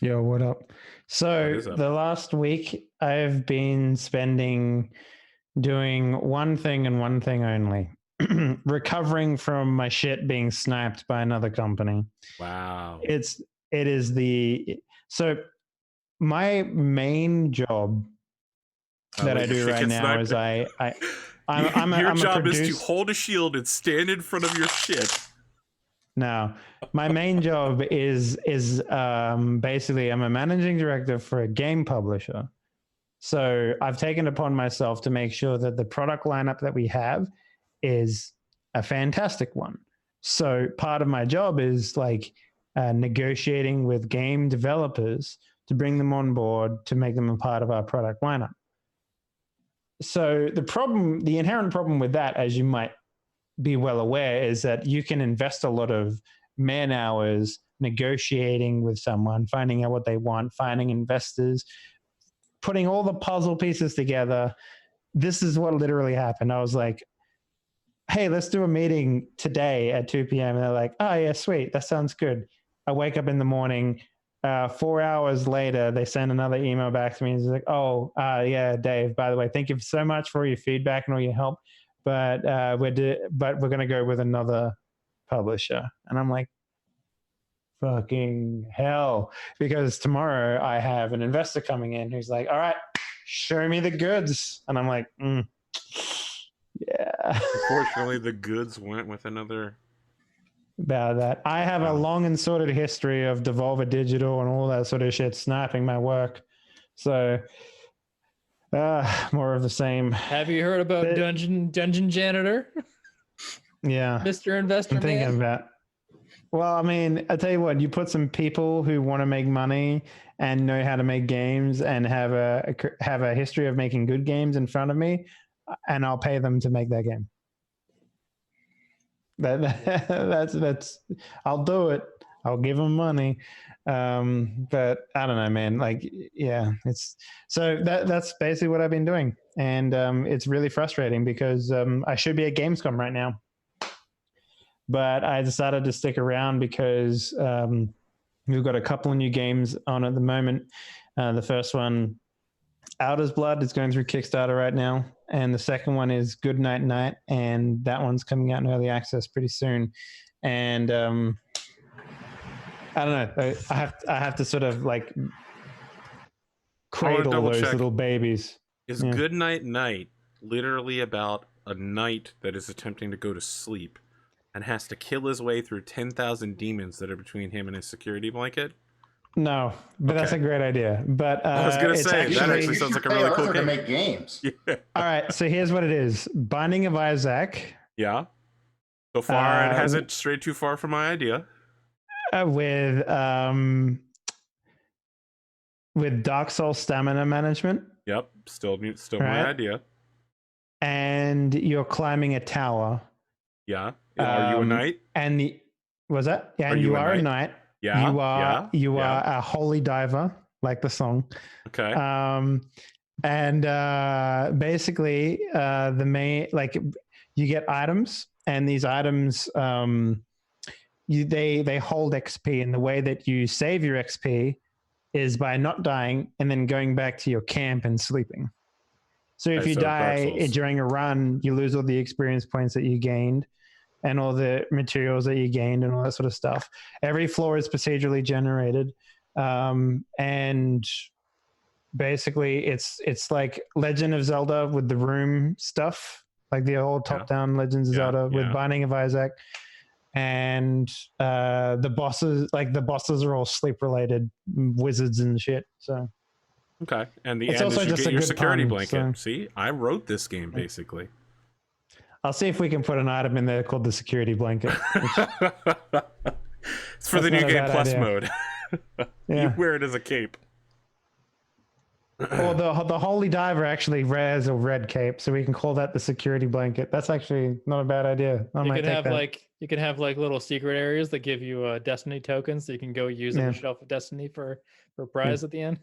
Yo, what up? So the last week I've been spending doing one thing and one thing only. Recovering from my shit being sniped by another company. Wow. So my main job that I do right now is your job is to hold a shield and stand in front of your shit. No, my main job is basically I'm a managing director for a game publisher. So I've taken upon myself to make sure that the product lineup that we have is a fantastic one. So part of my job is like negotiating with game developers to bring them on board to make them a part of our product lineup. So the inherent problem with that, as you might be well aware, is that you can invest a lot of man hours negotiating with someone, finding out what they want, finding investors, putting all the puzzle pieces together. This is what literally happened. I was like, hey, let's do a meeting today at 2 p.m. And they're like, oh yeah, sweet. That sounds good. I wake up in the morning, 4 hours later, they send another email back to me. And it's like, oh, yeah, Dave, by the way, thank you so much for all your feedback and all your help. But we're going to go with another publisher. And I'm like, fucking hell. Because tomorrow I have an investor coming in who's like, all right, show me the goods. And I'm like, yeah. Unfortunately, the goods went with another. About that. I have a long and sordid history of Devolver Digital and all that sort of shit sniping my work. So more of the same. Have you heard about Dungeon Janitor? Yeah. Mr. Investor I'm thinking Man? about. Well, I mean, I tell you what, you put some people who want to make money and know how to make games and have a history of making good games in front of me, and I'll pay them to make that game. That's I'll do it. I'll give them money. But I don't know, man. Like, yeah, that's basically what I've been doing. And it's really frustrating because I should be at Gamescom right now. But I decided to stick around because we've got a couple of new games on at the moment. The first one, Outer's Blood, is going through Kickstarter right now. And the second one is Good Night Night. And that one's coming out in early access pretty soon. And I don't know. I have to sort of like cradle those little babies. Is Good Night Night literally about a knight that is attempting to go to sleep and has to kill his way through 10,000 demons that are between him and his security blanket? No, but that's a great idea. But I was gonna say that actually sounds like a really cool game. To make games. Yeah. All right, so here's what it is: Binding of Isaac. Yeah. So far, it hasn't strayed too far from my idea. With Dark Souls stamina management. Yep, still my idea. And you're climbing a tower. Yeah. Are you a knight? And was that? Yeah, and you are a knight. Yeah. You are a holy diver, like the song. Okay. And basically, the main, like, you get items, and these items, they hold XP, and the way that you save your XP is by not dying and then going back to your camp and sleeping. So if you die during a run, you lose all the experience points that you gained and all the materials that you gained and all that sort of stuff. Every floor is procedurally generated. And basically it's like Legend of Zelda with the room stuff, like the old top-down Legends of Zelda with Binding of Isaac. And the bosses are all sleep-related wizards and shit. So Okay, and the It's end is also you just get a your good security pun, blanket. so- See, I wrote this game basically. I'll see if we can put an item in there called the security blanket. Which, It's for the That's new not a game bad plus idea. mode. You yeah. wear it as a cape. Or the holy diver actually wears a red cape, so we can call that the security blanket. That's actually not a bad idea. I You might could take have that. you can have like little secret areas that give you Destiny tokens, so you can go use on Yeah. the shelf of Destiny for a prize at the end.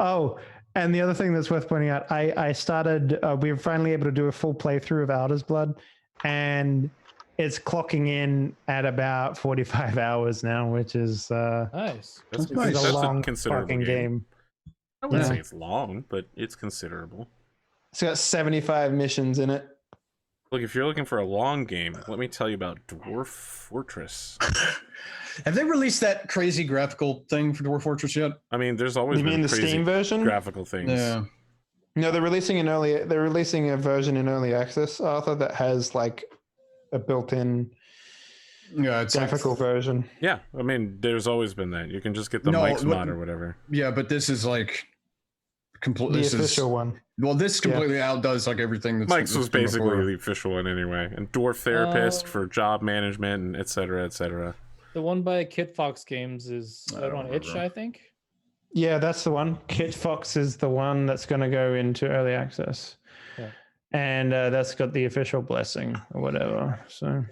Oh, and the other thing that's worth pointing out, I started. We were finally able to do a full playthrough of Outer's Blood, and it's clocking in at about 45 hours now, which is Nice. That's, which is that's a a long considerable fucking game. I wouldn't Yeah. say it's long, but it's considerable. It's got 75 missions in it. Look, if you're looking for a long game, let me tell you about Dwarf Fortress. Have they released that crazy graphical thing for Dwarf Fortress yet? I mean, there's always You been mean the crazy Steam version? graphical things. Yeah. No, they're releasing a version in early access, Arthur, that has like a built-in Yeah, it's graphical version. Yeah, I mean, there's always been that. You can just get the No, Mike's what- mod or whatever. Yeah, but this is like The official one. Well, this completely outdoes like everything that's Mike's was been basically before. the official one anyway, and Dwarf Therapist Oh. for job management and et cetera, et cetera. The one by Kit Fox Games is I out don't on itch, remember. I think. Yeah, that's the one. Kit Fox is the one that's going to go into early access. Yeah. And that's got the official blessing or whatever. So And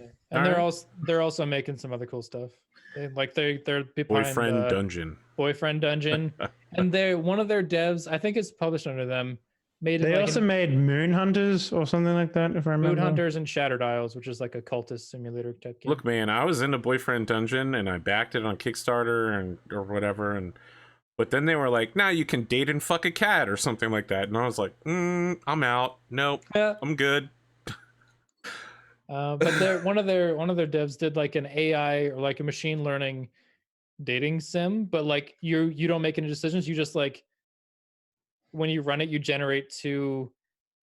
Alright. they're also making some other cool stuff. They're behind, Boyfriend Dungeon. Boyfriend Dungeon, and they're one of their devs. I think it's published under them. Made they like also made Moon Hunters or something like that, if I remember. Moon Hunters and Shattered Isles, which is like a cultist simulator type game. Look, man, I was into Boyfriend Dungeon and I backed it on Kickstarter and or whatever, but then they were like, "Nah, you can date and fuck a cat" or something like that, and I was like, "I'm out. Nope, Yeah. I'm good." But one of their devs did like an AI or like a machine learning dating sim, but like you don't make any decisions. You just like when you run it, you generate two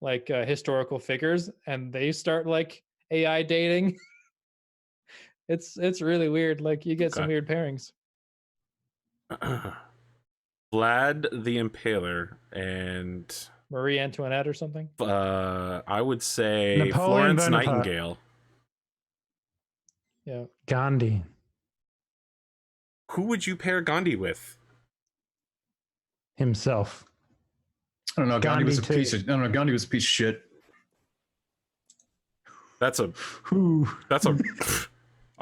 like historical figures, and they start like AI dating. It's really weird. Like you get some Okay. weird pairings. Vlad the Impaler and Marie Antoinette or something. I would say Napoleon Florence Bonaparte. Nightingale. Yeah. Gandhi. Who would you pair Gandhi with? Himself. I don't know. Gandhi was a Gandhi piece of. I don't know. Gandhi was a piece of shit. That's a. Who?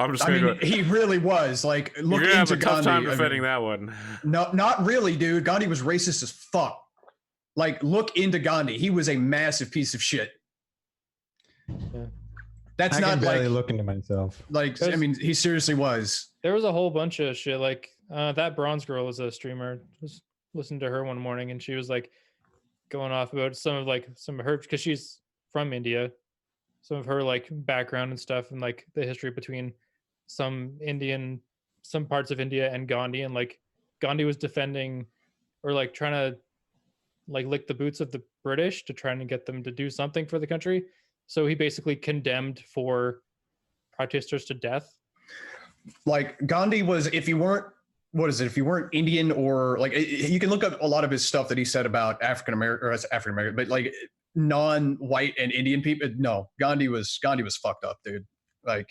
I'm just I gonna mean, go. he really was. Like, look You're gonna have into a tough Gandhi. time I defending mean, that one. No, not really, dude. Gandhi was racist as fuck. Like, look into Gandhi. He was a massive piece of shit. Yeah. That's I not can barely like, look into myself. like. I mean, he seriously was. There was a whole bunch of shit. Like that bronze girl was a streamer. Just listened to her one morning, and she was like going off about some of her, because she's from India, some of her like background and stuff, and like the history between some parts of India and Gandhi, and like Gandhi was defending or like trying to like lick the boots of the British to try and get them to do something for the country. So he basically condemned for protesters to death. Like, Gandhi was, if you weren't, what is it? If you weren't Indian or like, you can look up a lot of his stuff that he said about African American, but like non-white and Indian people. No, Gandhi was fucked up, dude. Like,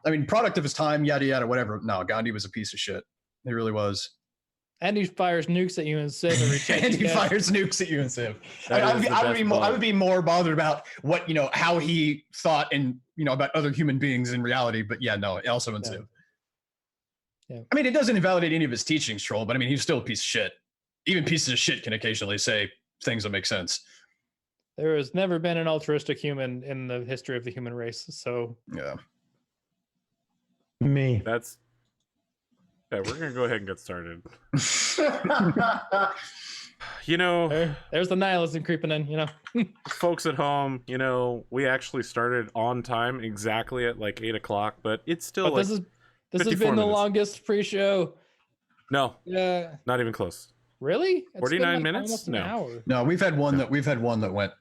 I mean, product of his time, yada yada, whatever. No, Gandhi was a piece of shit. He really was. And he fires nukes at you and Civ every chance And he he gets. fires nukes at you and Civ. That I is the best I part. would be more bothered about what, how he thought and, about other human beings in reality. But yeah, no, also in Yeah. Civ. Yeah. I mean, it doesn't invalidate any of his teachings, Troll, but I mean, he's still a piece of shit. Even pieces of shit can occasionally say things that make sense. There has never been an altruistic human in the history of the human race. So Yeah. Me. That's. Yeah, we're gonna go ahead and get started. there's the nihilism creeping in, Folks at home, we actually started on time exactly at like 8:00, but it's still But like this has 54 been the minutes. longest pre-show. No, Yeah. not even close. Really? It's been, 49 minutes? almost an No. hour. No, we've had one that went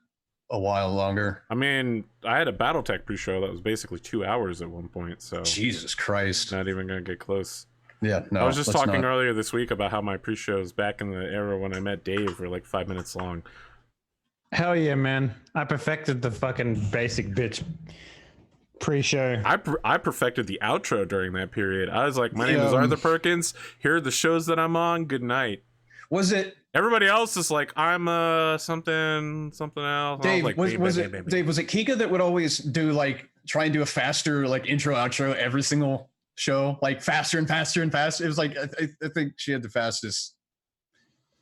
a while longer. I mean, I had a BattleTech pre-show that was basically 2 hours at one point, so Jesus Christ. not even gonna get close. Yeah, no. I was just let's talking not. earlier this week about how my pre-shows back in the era when I met Dave were like 5 minutes long. Hell yeah, man! I perfected the fucking basic bitch pre-show. I perfected the outro during that period. I was like, my name is Arthur Perkins. Here are the shows that I'm on. Good night. Was it Everybody else is like, I'm something else. Dave? Like, Was it Dave? Was it Kika that would always do like try and do a faster like intro outro every single show, like faster and faster and faster? It was like I think she had the fastest.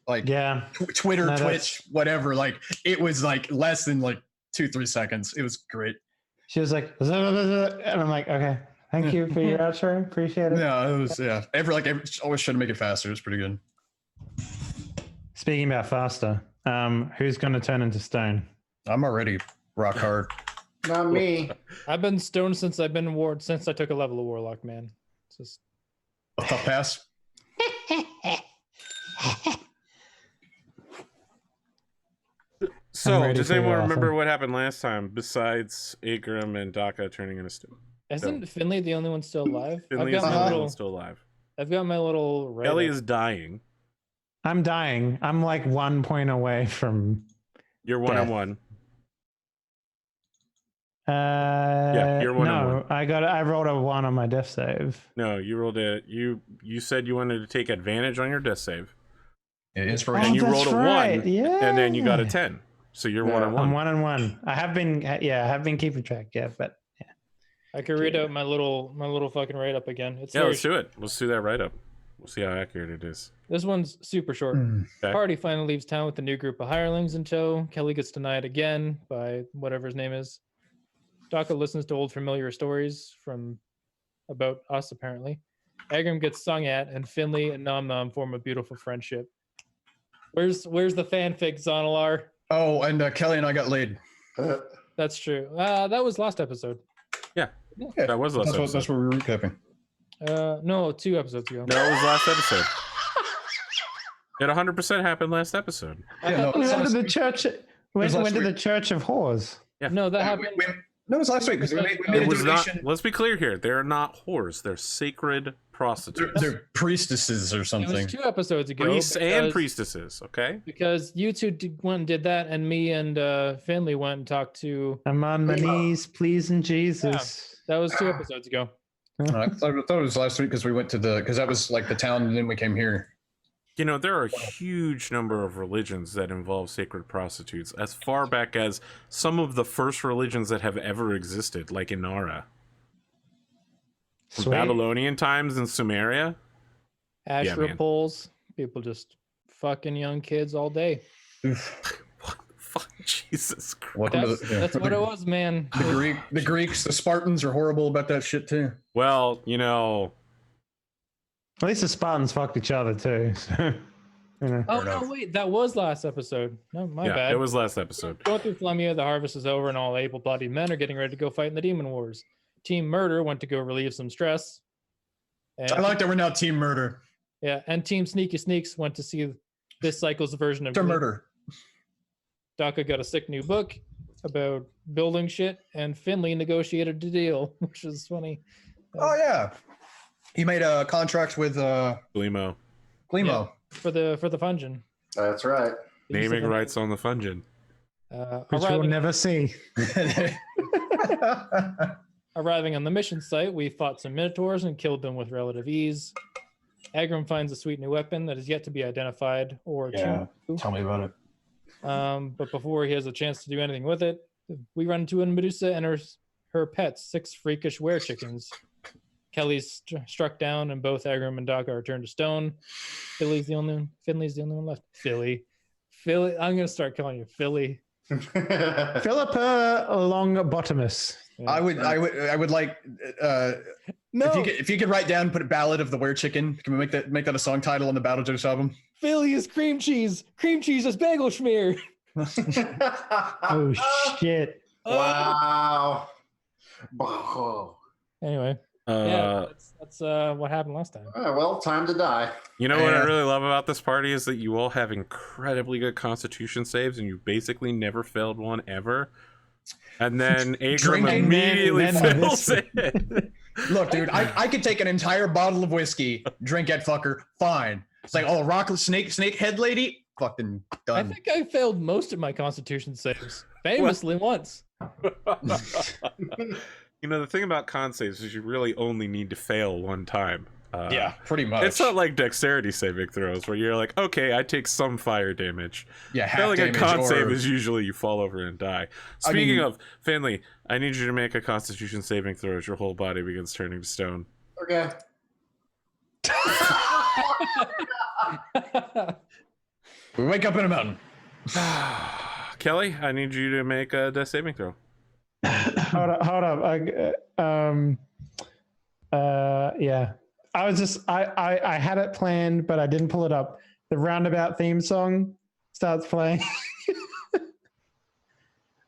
Like Yeah, Twitter, No, Twitch, whatever. Like it was like less than like 2-3 seconds. It was great. she was like, and I'm like, okay, thank you for your outro, appreciate it. Yeah, it was. Yeah, always trying to make it faster. It's pretty good. Speaking about faster, who's going to turn into stone? I'm already rock hard. Not me. I've been stoned since I've been since I took a level of warlock, man. It's just A tough pass. So, ready does for anyone your remember offer. what happened last time besides Agrim and Daka turning into stone? isn't Finley the only one still alive? Finley is the only one still alive. I've got my little Ellie write-up. is dying. I'm dying. I'm like 1 point away from. You're 1-1. You're 1 on No, I rolled a 1 on my death save. No, you rolled it. You said you wanted to take advantage on your death save, Yeah, and inspiration. you that's rolled a right, 1, yeah. and then you got a 10. So you're Yeah, 1-1. I'm 1-1. I have been keeping track. Yeah, but I could read out my little fucking write up again. It's Yeah, very let's do it. Let's do that right up. We'll see how accurate it is. This one's super short. Okay. Party finally leaves town with a new group of hirelings in tow. Kelly gets denied again by whatever his name is. Daka listens to old familiar stories from about us, apparently. Agrim gets sung at, and Finley and Nom Nom form a beautiful friendship. Where's the fanfic, Zonalar? Oh, and Kelly and I got laid. That's true. That was last episode. Yeah, That was last episode. that's what we were recapping. No, 2 episodes ago. No, it was last episode. It 100% happened last episode. Yeah, no, when it's did last- the church? When last did the week. Church of Whores? No, that happened. No, it was last week because we made It a was not. donation. Let's be clear here. They're not whores. They're sacred prostitutes. They're priestesses or It was something. 2 episodes ago. Priests and because- priestesses. Okay. Because you two went and did that, and me and Finley went and talked to. I'm on my knees, pleasing Jesus. That was 2 episodes ago. I thought it was last week because we went to because that was like the town, and then we came here. You know, there are a huge number of religions that involve sacred prostitutes, as far back as some of the first religions that have ever existed, like Inara. From Sweet. Babylonian times in Sumeria. Asherah man. poles, people just fucking young kids all day. What the fuck? Jesus Christ. Welcome That's, to the, that's what it was, man. The Greeks, the Spartans are horrible about that shit too. Well, you know, At least the Spartans fucked each other too. So, you know. Oh Fair no, enough. wait, that was last episode. No, my yeah, bad. it was last episode. Going through Flemia, the harvest is over, and all able-bodied men are getting ready to go fight in the demon wars. Team Murder went to go relieve some stress. And, I like that we're now Team Murder. Yeah, and Team Sneaky Sneaks went to see this cycle's version of To murder. Daka got a sick new book about building shit, and Finley negotiated a deal, which is funny. Oh yeah, he made a contract with Glimo. Glimo. For the Fungin. That's right. Naming rights on the Fungin. Which we'll Arriving, never see. arriving on the mission site, we fought some minotaurs and killed them with relative ease. Agrim finds a sweet new weapon that is yet to be identified or Yeah. tuned. Tell me about it. But before he has a chance to do anything with it, we run into a Medusa and her pets, 6 freakish were-chickens. Kelly's struck down, and both Agrim and Daka are turned to stone. Finley's the only one left. Philly. I'm gonna start calling you Philly. Philippa Longbottomus. Yeah. I would like No, if you could write down, put a Ballad of the Were Chicken. Can we make that a song title on the Battle Jokes album? Philly is cream cheese. Cream cheese is bagel schmear. Oh shit. Wow. Oh. Anyway, Uh, yeah, that's what happened last time. All right, well, time to die. You know what I Yeah. really love about this party is that you all have incredibly good constitution saves, and you basically never failed one ever. And then Agrim Drinking immediately men fails this- it. Look, dude, I could take an entire bottle of whiskey, drink that fucker, fine. It's like, oh, rock snake head lady, fucking done. I think I failed most of my Constitution saves, famously once. You know, the thing about con saves is you really only need to fail one time. Yeah, pretty much. It's not like dexterity saving throws where you're like, okay, I take some fire damage. Yeah, half Failing a damage con or... save is usually you fall over and die. Speaking of, Finley, I need you to make a Constitution saving throw as your whole body begins turning to stone. Okay. We wake up in a mountain. Kelly, I need you to make a death saving throw. Hold up. Yeah. I was just I had it planned, but I didn't pull it up. The roundabout theme song starts playing.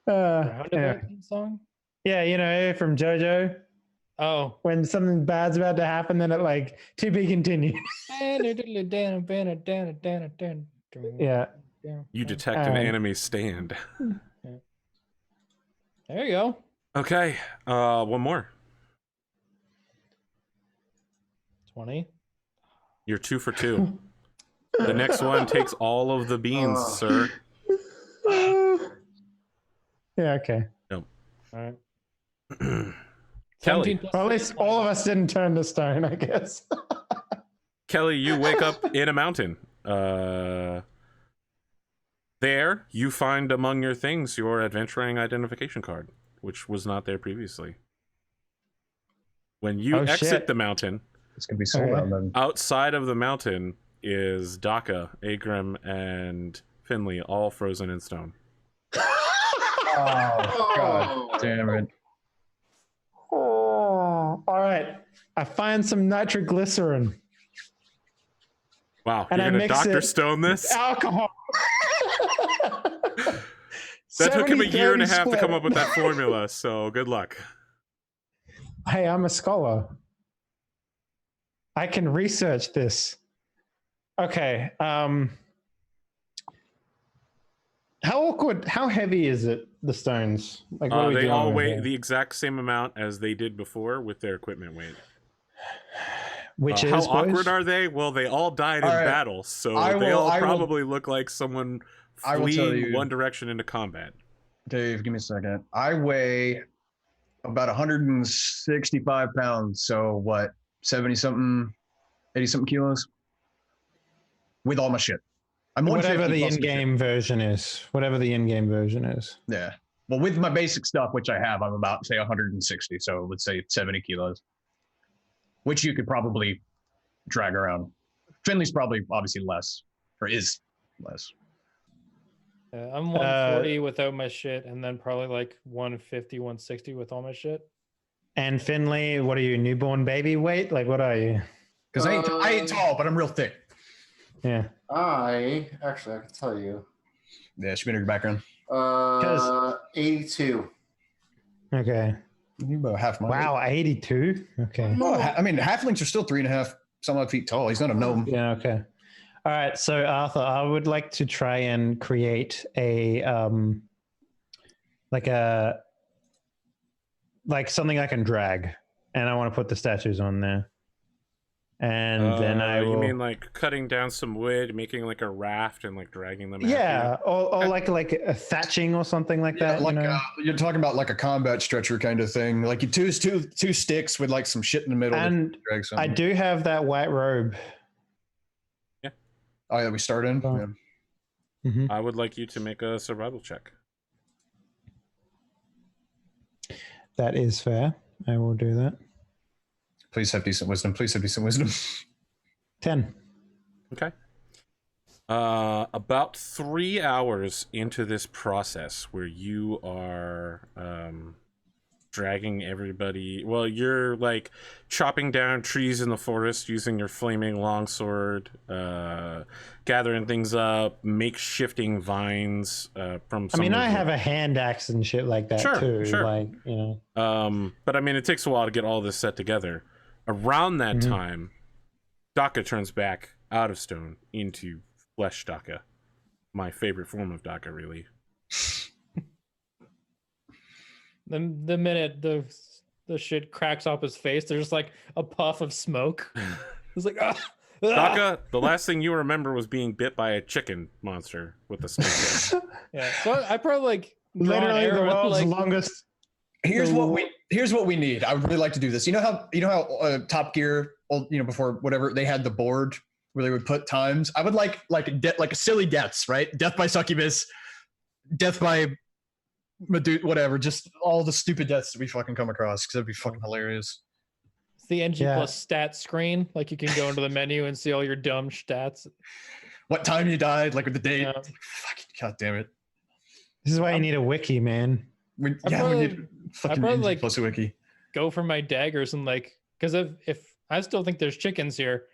Roundabout song? Yeah, you know, from JoJo. Oh. When something bad's about to happen, then it like to be continued. Yeah. You detect an enemy stand. There you go. Okay, one more. 20. You're 2 for 2. The next one takes all of the beans, sir. Yeah, okay. Nope. All right. Kelly. Well, at least all of us didn't turn to stone, I guess. Kelly, you wake up in a mountain. There, you find among your things your adventuring identification card, which was not there previously. When you exit the mountain, it's gonna be so loud then. Outside of the mountain is Daka, Agrim, and Finley, all frozen in stone. Oh, God damn it. Oh, all right. I find some nitroglycerin. Wow, And you're gonna Dr. Stone this? Alcohol. That took him a year and a half split. to come up with that formula, so good luck. Hey, I'm a scholar. I can research this. Okay. How heavy is it, the stones? Like, what are we They doing all with weigh it? the exact same amount as they did before with their equipment weight. Which how is awkward are they? Well, they all died in battle, so they all probably look like someone fleeing one direction into combat. Dave, give me a second. I weigh about 165 pounds, so what, 70-something, 80-something kilos? With all my shit. I'm whatever the in-game version is. Whatever the in-game version is. Yeah. Well, with my basic stuff, which I have, I'm about, say, 160, so let's say 70 kilos. Which you could probably drag around. Finley's probably obviously less, or is less. I'm 140 without my shit, and then probably like 150, 160 with all my shit. And Finley, what are you, newborn baby weight? Like, what are you? Because I ain't tall, but I'm real thick. Yeah. I can tell you. Yeah, should be in your background. 82. Okay. You're about half my Wow, 82? Okay. Well, I mean, halflings are still 3.5 some odd feet tall. He's not a gnome. Yeah, okay. All right, so Arthur, I would like to try and create a like something I can drag, and I want to put the statues on there. And then I will... You mean like cutting down some wood, making like a raft and like dragging them out? Yeah, or like a thatching or something like that. Like you know? You're talking about like a combat stretcher kind of thing. Like you two sticks with like some shit in the middle. And I do have that white robe. Yeah. Oh yeah, we start in? Yeah. Mm-hmm. I would like you to make a survival check. That is fair. I will do that. Please have decent wisdom. Please have decent wisdom. 10. Okay. About 3 hours into this process where you are dragging everybody, well, you're like chopping down trees in the forest using your flaming longsword, gathering things up, makeshifting vines from some I have a hand axe and shit like that too. Sure. Like, you know. But I mean, it takes a while to get all this set together. Around that time, Daka turns back out of stone into flesh Daka. My favorite form of Daka, really. The minute the the shit cracks off his face. There's like a puff of smoke. It's like, ah, Daka, the last thing you remember was being bit by a chicken monster with a snake tail. Yeah, so I probably like draw an Literally the arrow, world's like, longest. Here's what we need. I would really like to do this. You know how Top Gear, before whatever, they had the board where they would put times. I would like silly deaths, right? Death by succubus, death by whatever, just all the stupid deaths that we fucking come across, because that'd be fucking hilarious. It's the NG Yeah. plus stat screen. Like you can go into the menu and see all your dumb stats. What time you died, like with the date. Yeah. Fucking god damn it. This is why you need a wiki, man. We probably- need fucking probably, NG like- plus a wiki. Go for my daggers and like, because if I still think there's chickens here,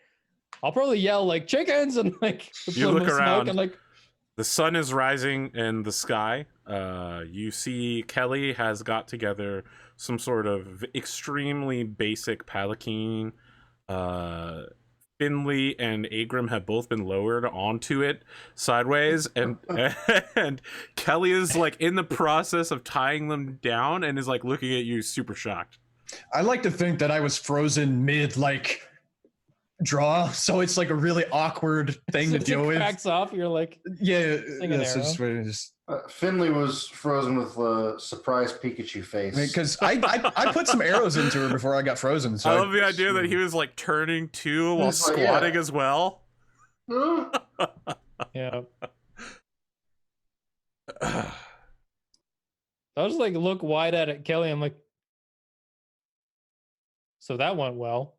I'll probably yell like chickens and like a You plume look of smoke around. and like, The sun is rising in the sky. You see Kelly has got together some sort of extremely basic palanquin. Finley and Agrim have both been lowered onto it sideways, and and Kelly is like in the process of tying them down and is like looking at you super shocked. I like to think that I was frozen mid like draw, so it's like a really awkward thing to as it deal with. cracks off, you're like, Yeah, Sing an that's just arrow. what it is. Finley was frozen with a surprise Pikachu face. Because I put some arrows into her before I got frozen. So I love the idea that he was like turning too while He's like, yeah. squatting as well. yeah. I'll just like look wide at Kelly. I'm like, so that went well.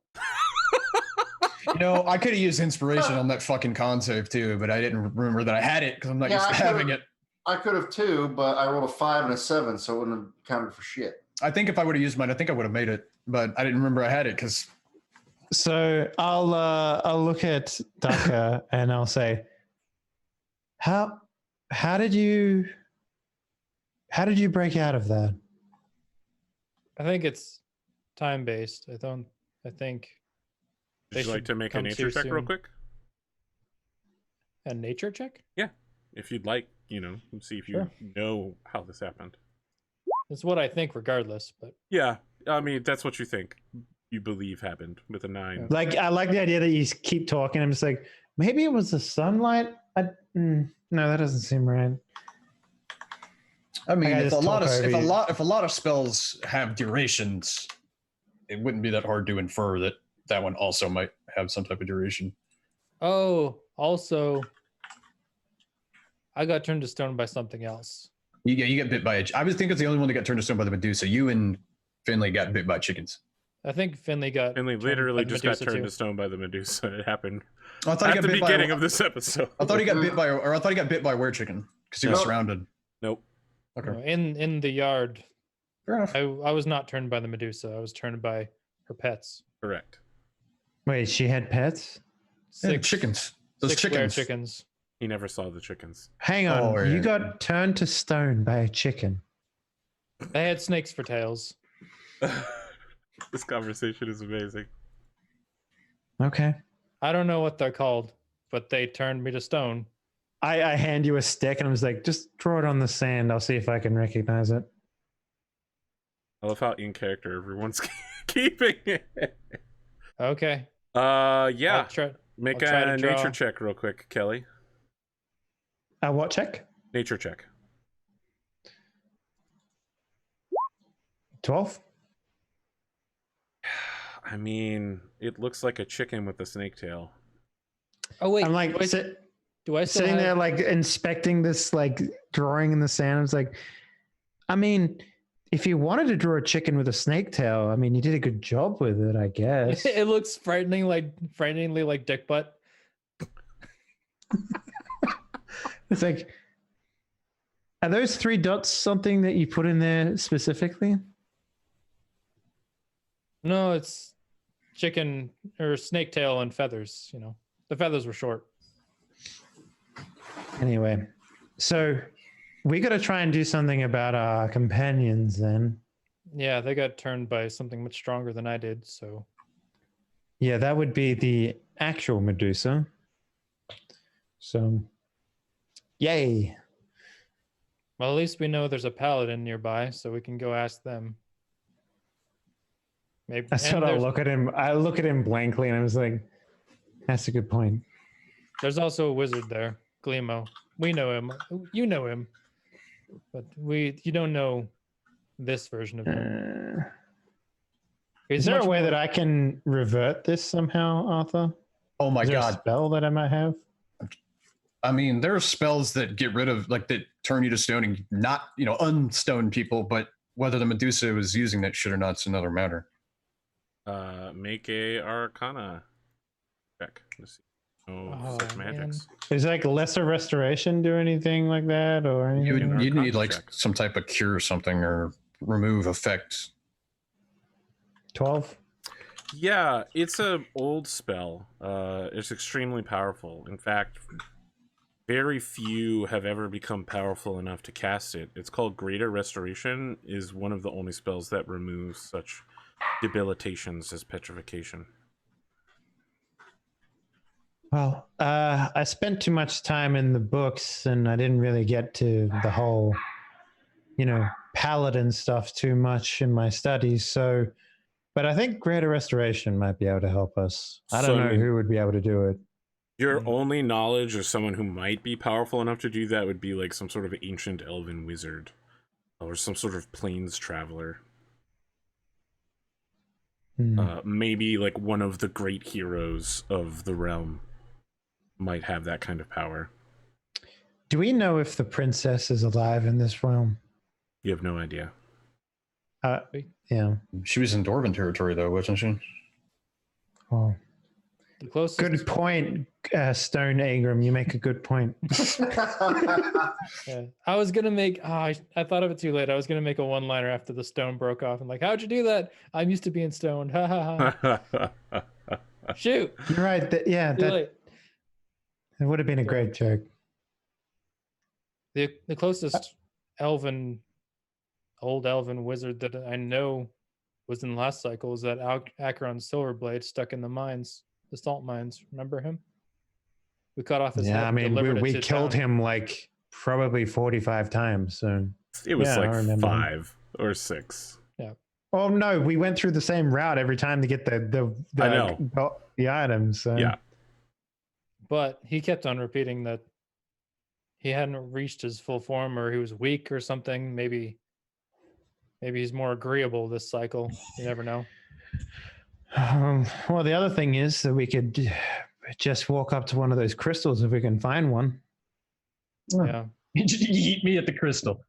I could have used inspiration on that fucking con save too, but I didn't remember that I had it because I'm not Yeah, used to I could've- having it. I could have too, but I rolled a 5 and a 7, so it wouldn't have counted for shit. I think if I would have used mine, I think I would have made it, but I didn't remember I had it because So I'll look at Daka and I'll say, how did you break out of that? I think it's time based. I think Would They you like should to make a come nature too check real soon. quick? a nature check. If you'd like, see if you Sure. know how this happened. It's what I think, regardless. But Yeah, I mean, that's what you think. You believe happened with a 9. Like, I like the idea that you keep talking. I'm just like, maybe it was the sunlight. No, that doesn't seem right. I mean, Like, I if just talk over you. a lot of spells have durations, it wouldn't be that hard to infer that that one also might have some type of duration. oh, also, I got turned to stone by something else. You get bit by I would think it's the only one that got turned to stone by the Medusa. You and Finley got bit by chickens. I think Finley got. Finley turned literally by the just got Medusa turned too. to stone by the Medusa. It happened I thought he at got the bit beginning by, of this episode. I thought he got bit by, or I thought he got bit by a were chicken because he was No. surrounded. Nope. Okay, In the yard. fair enough. I was not turned by the Medusa. I was turned by her pets. Correct. Wait, she had pets? Yeah, chickens. Those six rare chickens. chickens. He never saw the chickens. Hang on. Oh, You yeah. got turned to stone by a chicken. They had snakes for tails. This conversation is amazing. Okay. I don't know what they're called, but they turned me to stone. I hand you a stick and I was like, just draw it on the sand. I'll see if I can recognize it. I love how in character everyone's keeping it. Okay. Yeah. I'll try- Make I'll try a to draw. nature check real quick, Kelly. What check? Nature check. 12? I mean, it looks like a chicken with a snake tail. Oh wait, I'm like do I still sitting have, there like inspecting this like drawing in the sand. I was like, I mean, if you wanted to draw a chicken with a snake tail, I mean, you did a good job with it, I guess. it looks frighteningly like dick butt. It's like, are those 3 dots something that you put in there specifically? No, it's chicken or snake tail and feathers. The feathers were short. Anyway, so we got to try and do something about our companions then. Yeah, they got turned by something much stronger than I did. So Yeah, that would be the actual Medusa. So, yay. well, at least we know there's a paladin nearby, so we can go ask them. Maybe. I sort of look at him. I look at him blankly, and I was like, "That's a good point." There's also a wizard there, Glimo. We know him. You know him, but you don't know this version of him. Is there a way that I can revert this somehow, Arthur? Oh my Is there god! a spell that I might have? I mean, there are spells that get rid of, like, that turn you to stone and not, unstone people. But whether the Medusa was using that shit or not is another matter. Make a Arcana check. Let's see. Sick magics. Is like lesser restoration do anything like that, or anything? You need like some type of cure or something, or remove effect. 12. Yeah, it's a old spell. It's extremely powerful. In fact, very few have ever become powerful enough to cast it. It's called Greater Restoration. Is one of the only spells that removes such debilitations as petrification. Well, I spent too much time in the books, and I didn't really get to the whole, paladin stuff too much in my studies. So, but I think Greater Restoration might be able to help us. I don't know who would be able to do it. Your only knowledge of someone who might be powerful enough to do that would be like some sort of ancient elven wizard, or some sort of plains traveler. Maybe like one of the great heroes of the realm might have that kind of power. Do we know if the princess is alive in this realm? You have no idea. Yeah. She was in Dwarven territory, though, wasn't she? Oh, the closest. Good point, Stone Agram. You make a good point. Yeah. I was gonna make. I thought of it too late. I was gonna make a one-liner after the stone broke off. I'm like, how'd you do that? I'm used to being stoned. Ha ha ha. Shoot. You're right. That would have been a great joke. The closest old elven wizard that I know was in the last cycle is that Acheron Silverblade stuck in the mines, the salt mines. Remember him? We cut off his head. Yeah, I mean, we killed him like probably 45 times. So it was like 5 or 6. Yeah. Oh no, we went through the same route every time to get the items. So. Yeah. But he kept on repeating that he hadn't reached his full form, or he was weak or something. Maybe he's more agreeable this cycle. You never know. Well, the other thing is that we could just walk up to one of those crystals if we can find one. Yeah. Eat me at the crystal.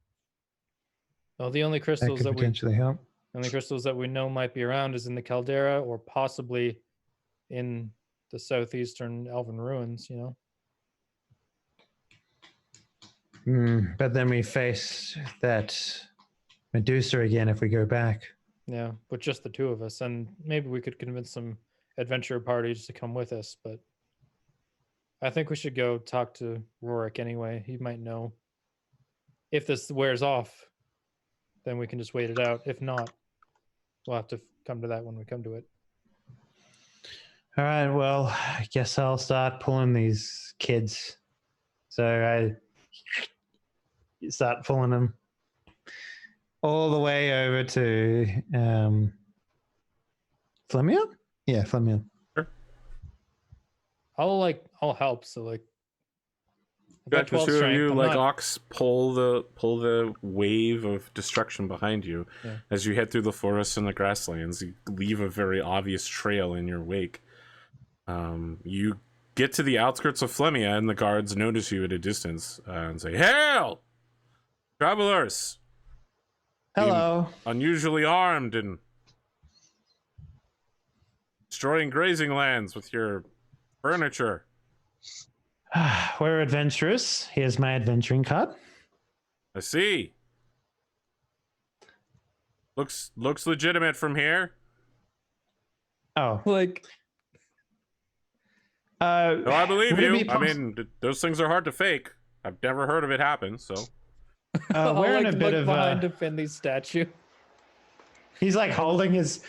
Well, the only crystals that could potentially help. The only crystals that we know might be around is in the caldera, or possibly in the southeastern elven ruins, But then we face that Medusa again if we go back. Yeah, with just the two of us, and maybe we could convince some adventure parties to come with us, but I think we should go talk to Rorik anyway. He might know. If this wears off, then we can just wait it out. If not, we'll have to come to that when we come to it. All right, well, I guess I'll start pulling these kids. So I start pulling them all the way over to Flemia? Yeah, Flemia. Sure. I'll help. So got the two of you Ox pull the wave of destruction behind you. Yeah. As you head through the forests and the grasslands. You leave a very obvious trail in your wake. You get to the outskirts of Flemia, and the guards notice you at a distance and say, "Hail, travelers! Hello. Unusually armed and destroying grazing lands with your furniture." We're adventurous. Here's my adventuring card. I see. Looks legitimate from here. Oh. No, I believe you. I mean, those things are hard to fake. I've never heard of it happen, so. We're in a bit of behind Finley's statue. He's like holding his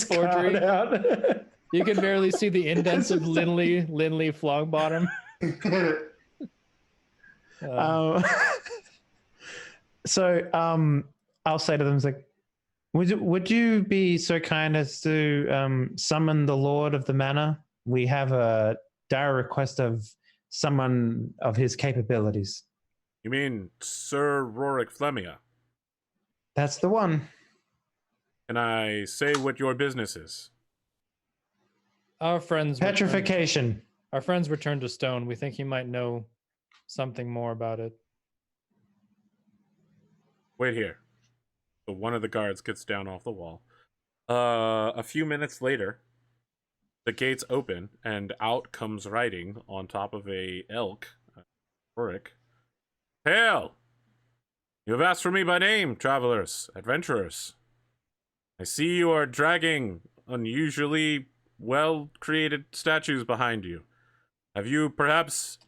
forgery out. You can barely see the indents of Linley Longbottom. So I'll say to them, like, Would you be so kind as to summon the Lord of the Manor? We have a dire request of someone of his capabilities. You mean Sir Rorik Flemia? That's the one. Can I say what your business is? Our friends Petrification. Our friends returned to stone. We think he might know something more about it. Wait here. So one of the guards gets down off the wall. A few minutes later, the gates open, and out comes riding on top of a elk, Rorik. Hail! You have asked for me by name, travelers, adventurers. I see you are dragging unusually well-created statues behind you. Have you perhaps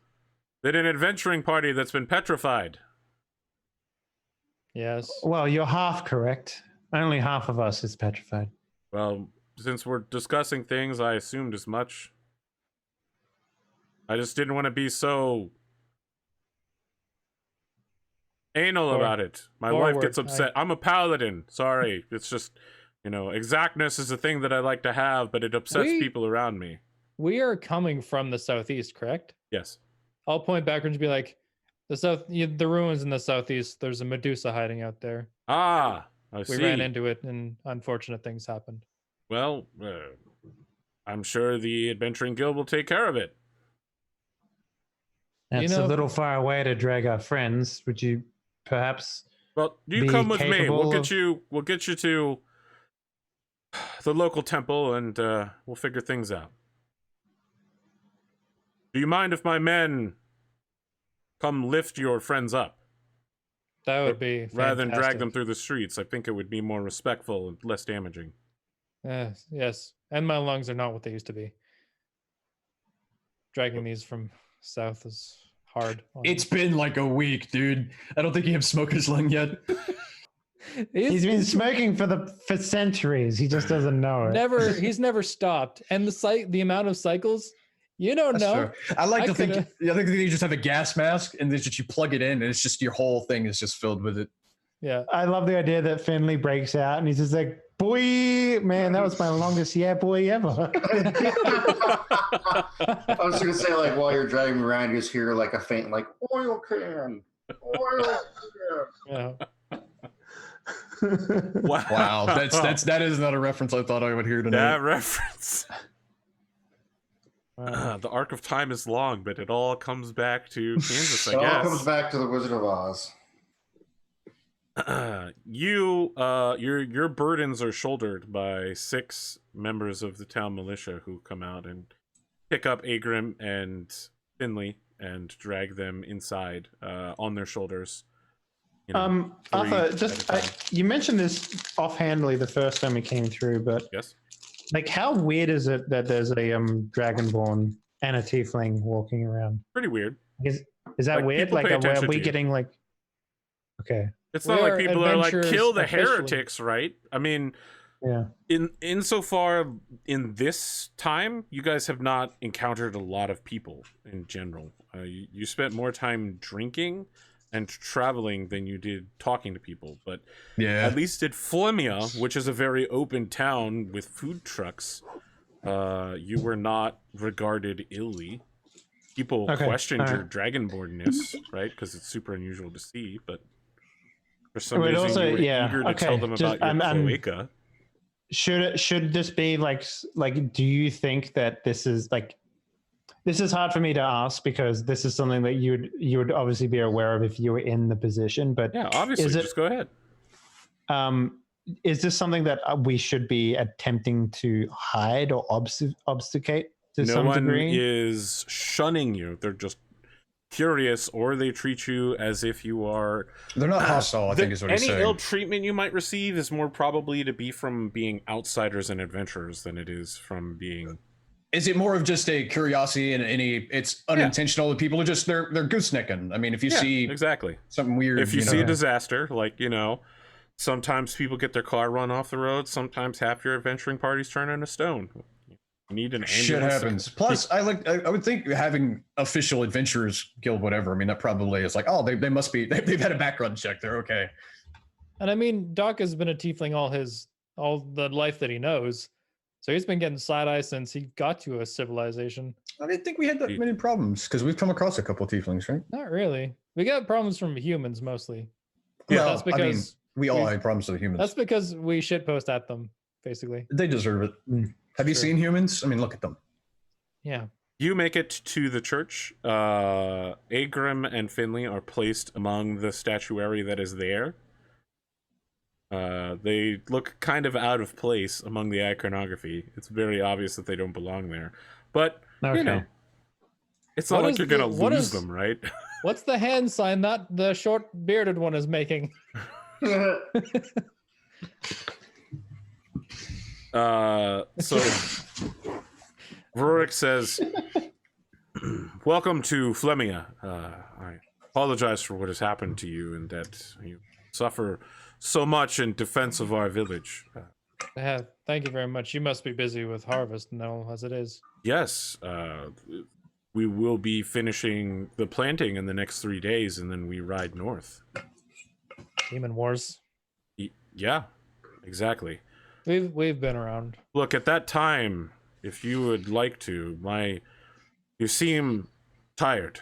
been an adventuring party that's been petrified? Yes. Well, you're half correct. Only half of us is petrified. Well, since we're discussing things, I assumed as much. I just didn't want to be so anal about it. My wife gets upset. I'm a paladin. Sorry. It's just, exactness is a thing that I like to have, but it upsets people around me. We are coming from the southeast, correct? Yes. I'll point backwards and be like, the ruins in the southeast, there's a Medusa hiding out there. Ah, I see. We ran into it and unfortunate things happened. Well, I'm sure the Adventuring Guild will take care of it. It's a little far away to drag our friends. Would you perhaps? Well, you come with me. We'll get you to the local temple, and we'll figure things out. Do you mind if my men come lift your friends up? That would be fantastic. Rather than drag them through the streets. I think it would be more respectful and less damaging. Yes. And my lungs are not what they used to be. Dragging these from south is hard. It's been like a week, dude. I don't think you have smoker's lung yet. He's been smoking for centuries. He just doesn't know it. He's never stopped. And the amount of cycles, you don't know. True. I like to think you just have a gas mask and then just you plug it in and it's just your whole thing is just filled with it. Yeah. I love the idea that Finley breaks out and he's just like, boy, man, that was my longest boy ever. I was going to say, like, while you're driving around, you just hear like a faint, like, oil can. Yeah. Wow. That is not a reference I thought I would hear tonight. That reference. The arc of time is long, but it all comes back to Kansas, I guess. It all comes back to the Wizard of Oz. Your burdens are shouldered by 6 members of the town militia who come out and pick up Agrim and Finley and drag them inside on their shoulders. Arthur, you mentioned this offhandedly the first time we came through, but yes, like how weird is it that there's a dragonborn and a tiefling walking around? Pretty weird. Is that like, like are we getting like okay? It's not like people are like kill the heretics, right? I mean, yeah. Insofar in this time, you guys have not encountered a lot of people in general. You spent more time drinking and traveling than you did talking to people. But yeah, at least at Flemia, which is a very open town with food trucks, you were not regarded illy. People questioned your dragonbornness, right? Because it's super unusual to see, but for some reason you were eager to tell them about your cloaca. Should this be like do you think that this is like, this is hard for me to ask because this is something that you would obviously be aware of if you were in the position, but yeah, obviously, just go ahead. Is this something that we should be attempting to hide or obfuscate to some degree? No one is shunning you. They're just curious, or they treat you as if you are... They're not hostile, I think is what he's saying. Any ill treatment you might receive is more probably to be from being outsiders and adventurers than it is from being... Is it more of just a curiosity and it's unintentional? Yeah. People are just, they're goosenecking. I mean, if you see exactly something weird... If you see a disaster, like, sometimes people get their car run off the road. Sometimes half your adventuring parties turn into stone. You need an ambulance. Shit happens. Plus, I would think having official adventurers guild, whatever. I mean, that probably is like, oh, they must be. They've had a background check. They're okay. And I mean, Doc has been a tiefling all the life that he knows. So he's been getting side eye since he got to a civilization. I didn't think we had that many problems because we've come across a couple tieflings, right? Not really. We got problems from humans mostly. Yeah, That's because I mean, we all had problems with humans. That's because we shitpost at them, basically. They deserve it. Have you seen humans? I mean, look at them. Yeah. You make it to the church. Agrim and Finley are placed among the statuary that is there. They look kind of out of place among the iconography. It's very obvious that they don't belong there. But, you know, it's not like you're going to lose them, right? What's the hand sign that the short bearded one is making? So Rurik says, welcome to Flemia. I apologize for what has happened to you and that you suffer so much in defense of our village. Thank you very much. You must be busy with harvest now as it is. Yes, we will be finishing the planting in the next 3 days, and then we ride north. Demon Wars. Yeah, exactly. We've been around. Look, at that time, if you would like to, you seem tired,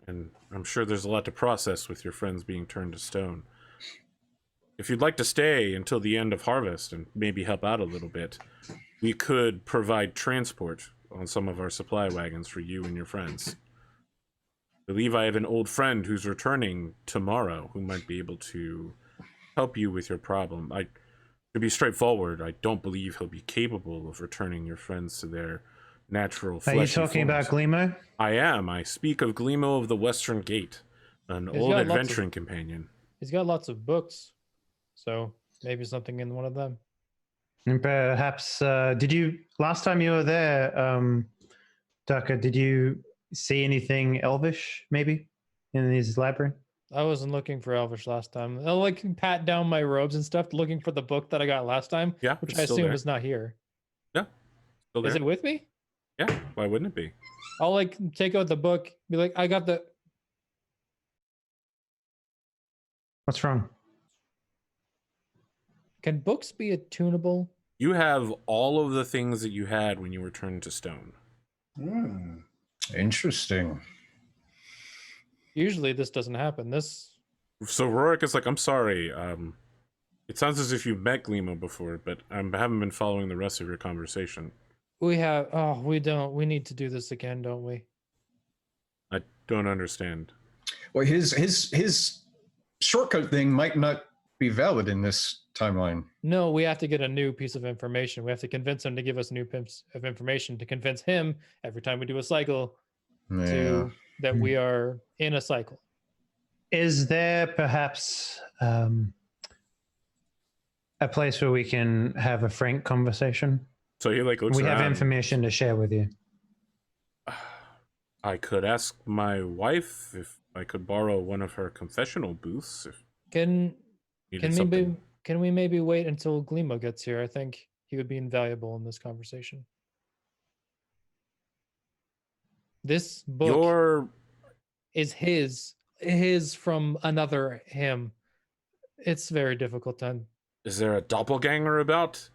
and I'm sure there's a lot to process with your friends being turned to stone. If you'd like to stay until the end of harvest and maybe help out a little bit, we could provide transport on some of our supply wagons for you and your friends. I believe I have an old friend who's returning tomorrow who might be able to help you with your problem. To be straightforward, I don't believe he'll be capable of returning your friends to their natural fleshy Are you talking forms. about Glimo? I am. I speak of Glimo of the Western Gate, an old adventuring companion. He's got lots of books, so maybe something in one of them. And perhaps, last time you were there, Ducker, did you see anything elvish, maybe, in his library? I wasn't looking for Elvish last time. I'll pat down my robes and stuff, looking for the book that I got last time, which I assume is not here. Yeah, still there. Is it with me? Yeah, why wouldn't it be? I'll take out the book, be like, I got the... What's wrong? Can books be attunable? You have all of the things that you had when you were turned to stone. Interesting. Usually this doesn't happen. So Rorik is like, I'm sorry. It sounds as if you've met Glimo before, but I haven't been following the rest of your conversation. We have. Oh, we don't. We need to do this again, don't we? I don't understand. Well, his shortcut thing might not be valid in this timeline. No, we have to get a new piece of information. We have to convince him to give us a new piece of information to convince him every time we do a cycle that we are in a cycle. Is there perhaps a place where we can have a frank conversation? So he looks We have around. information to share with you. I could ask my wife if I could borrow one of her confessional booths. If Can something. we maybe wait until Glimo gets here? I think he would be invaluable in this conversation. This book is his from another him. It's very difficult to... Is there a doppelganger about?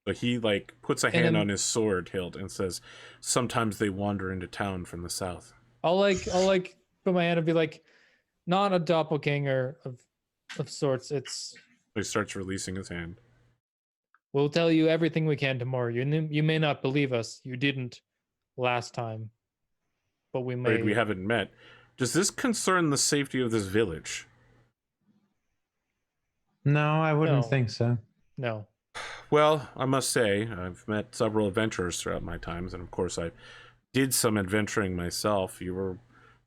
But he puts a hand on his sword hilt and says, sometimes they wander into town from the south. I'll put my hand and be like, not a doppelganger of sorts. He starts releasing his hand. We'll tell you everything we can tomorrow. You may not believe us. You didn't last time, but we may. Wait, we haven't met. Does this concern the safety of this village? No, I wouldn't think so. No. Well, I must say, I've met several adventurers throughout my times, and of course I did some adventuring myself. You were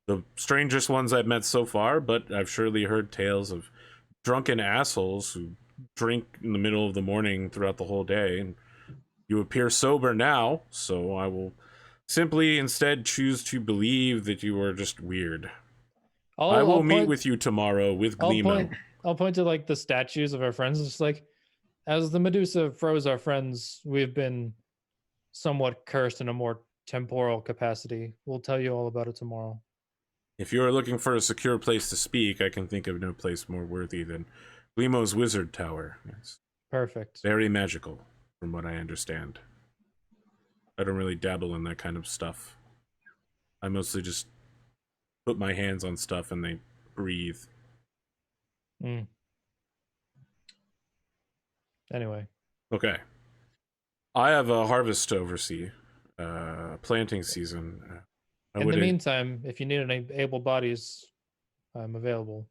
the strangest ones I've met so far, but I've surely heard tales of drunken assholes who drink in the middle of the morning throughout the whole day, and you appear sober now, so I will simply instead choose to believe that you are just weird. I will meet with you tomorrow with Glimo. I'll point to the statues of our friends. It's just as the Medusa froze our friends, we've been somewhat cursed in a more temporal capacity. We'll tell you all about it tomorrow. If you are looking for a secure place to speak, I can think of no place more worthy than Glimo's Wizard Tower. Yes. Perfect. Very magical, from what I understand. I don't really dabble in that kind of stuff. I mostly just put my hands on stuff and they breathe. Anyway. Okay. I have a harvest to oversee. Planting season. In the meantime, if you need any able bodies, I'm available.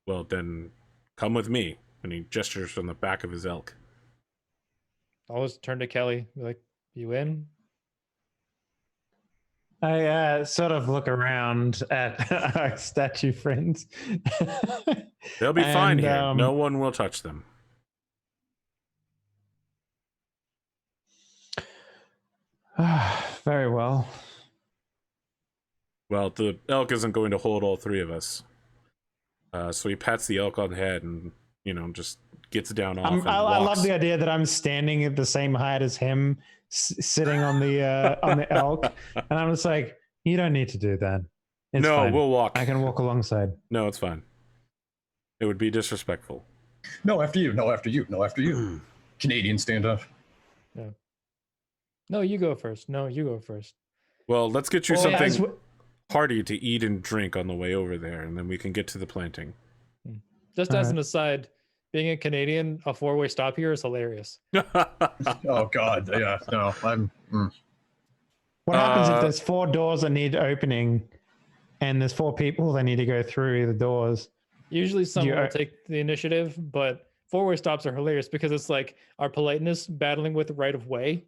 Well, then come with me. And he gestures from the back of his elk. I'll always turn to Kelly, be like, you in? I sort of look around at our statue friends. They'll be fine here. No one will touch them. Very well. Well, the elk isn't going to hold all three of us. So he pats the elk on the head and, just gets down off. I love the idea that I'm standing at the same height as him, sitting on the elk, and I'm just like, you don't need to do that. It's fine. We'll walk. I can walk alongside. No, it's fine. It would be disrespectful. No, after you. No, after you. No, after you. Canadian standoff. Yeah. No, you go first. No, you go first. Well, let's get you something hearty to eat and drink on the way over there, and then we can get to the planting. Just as an aside, being a Canadian, a 4-way stop here is hilarious. Oh God, yeah, no, What happens if there's 4 doors that need opening, and there's 4 people that need to go through the doors? Usually someone will take the initiative, but 4-way stops are hilarious because it's like our politeness battling with the right of way,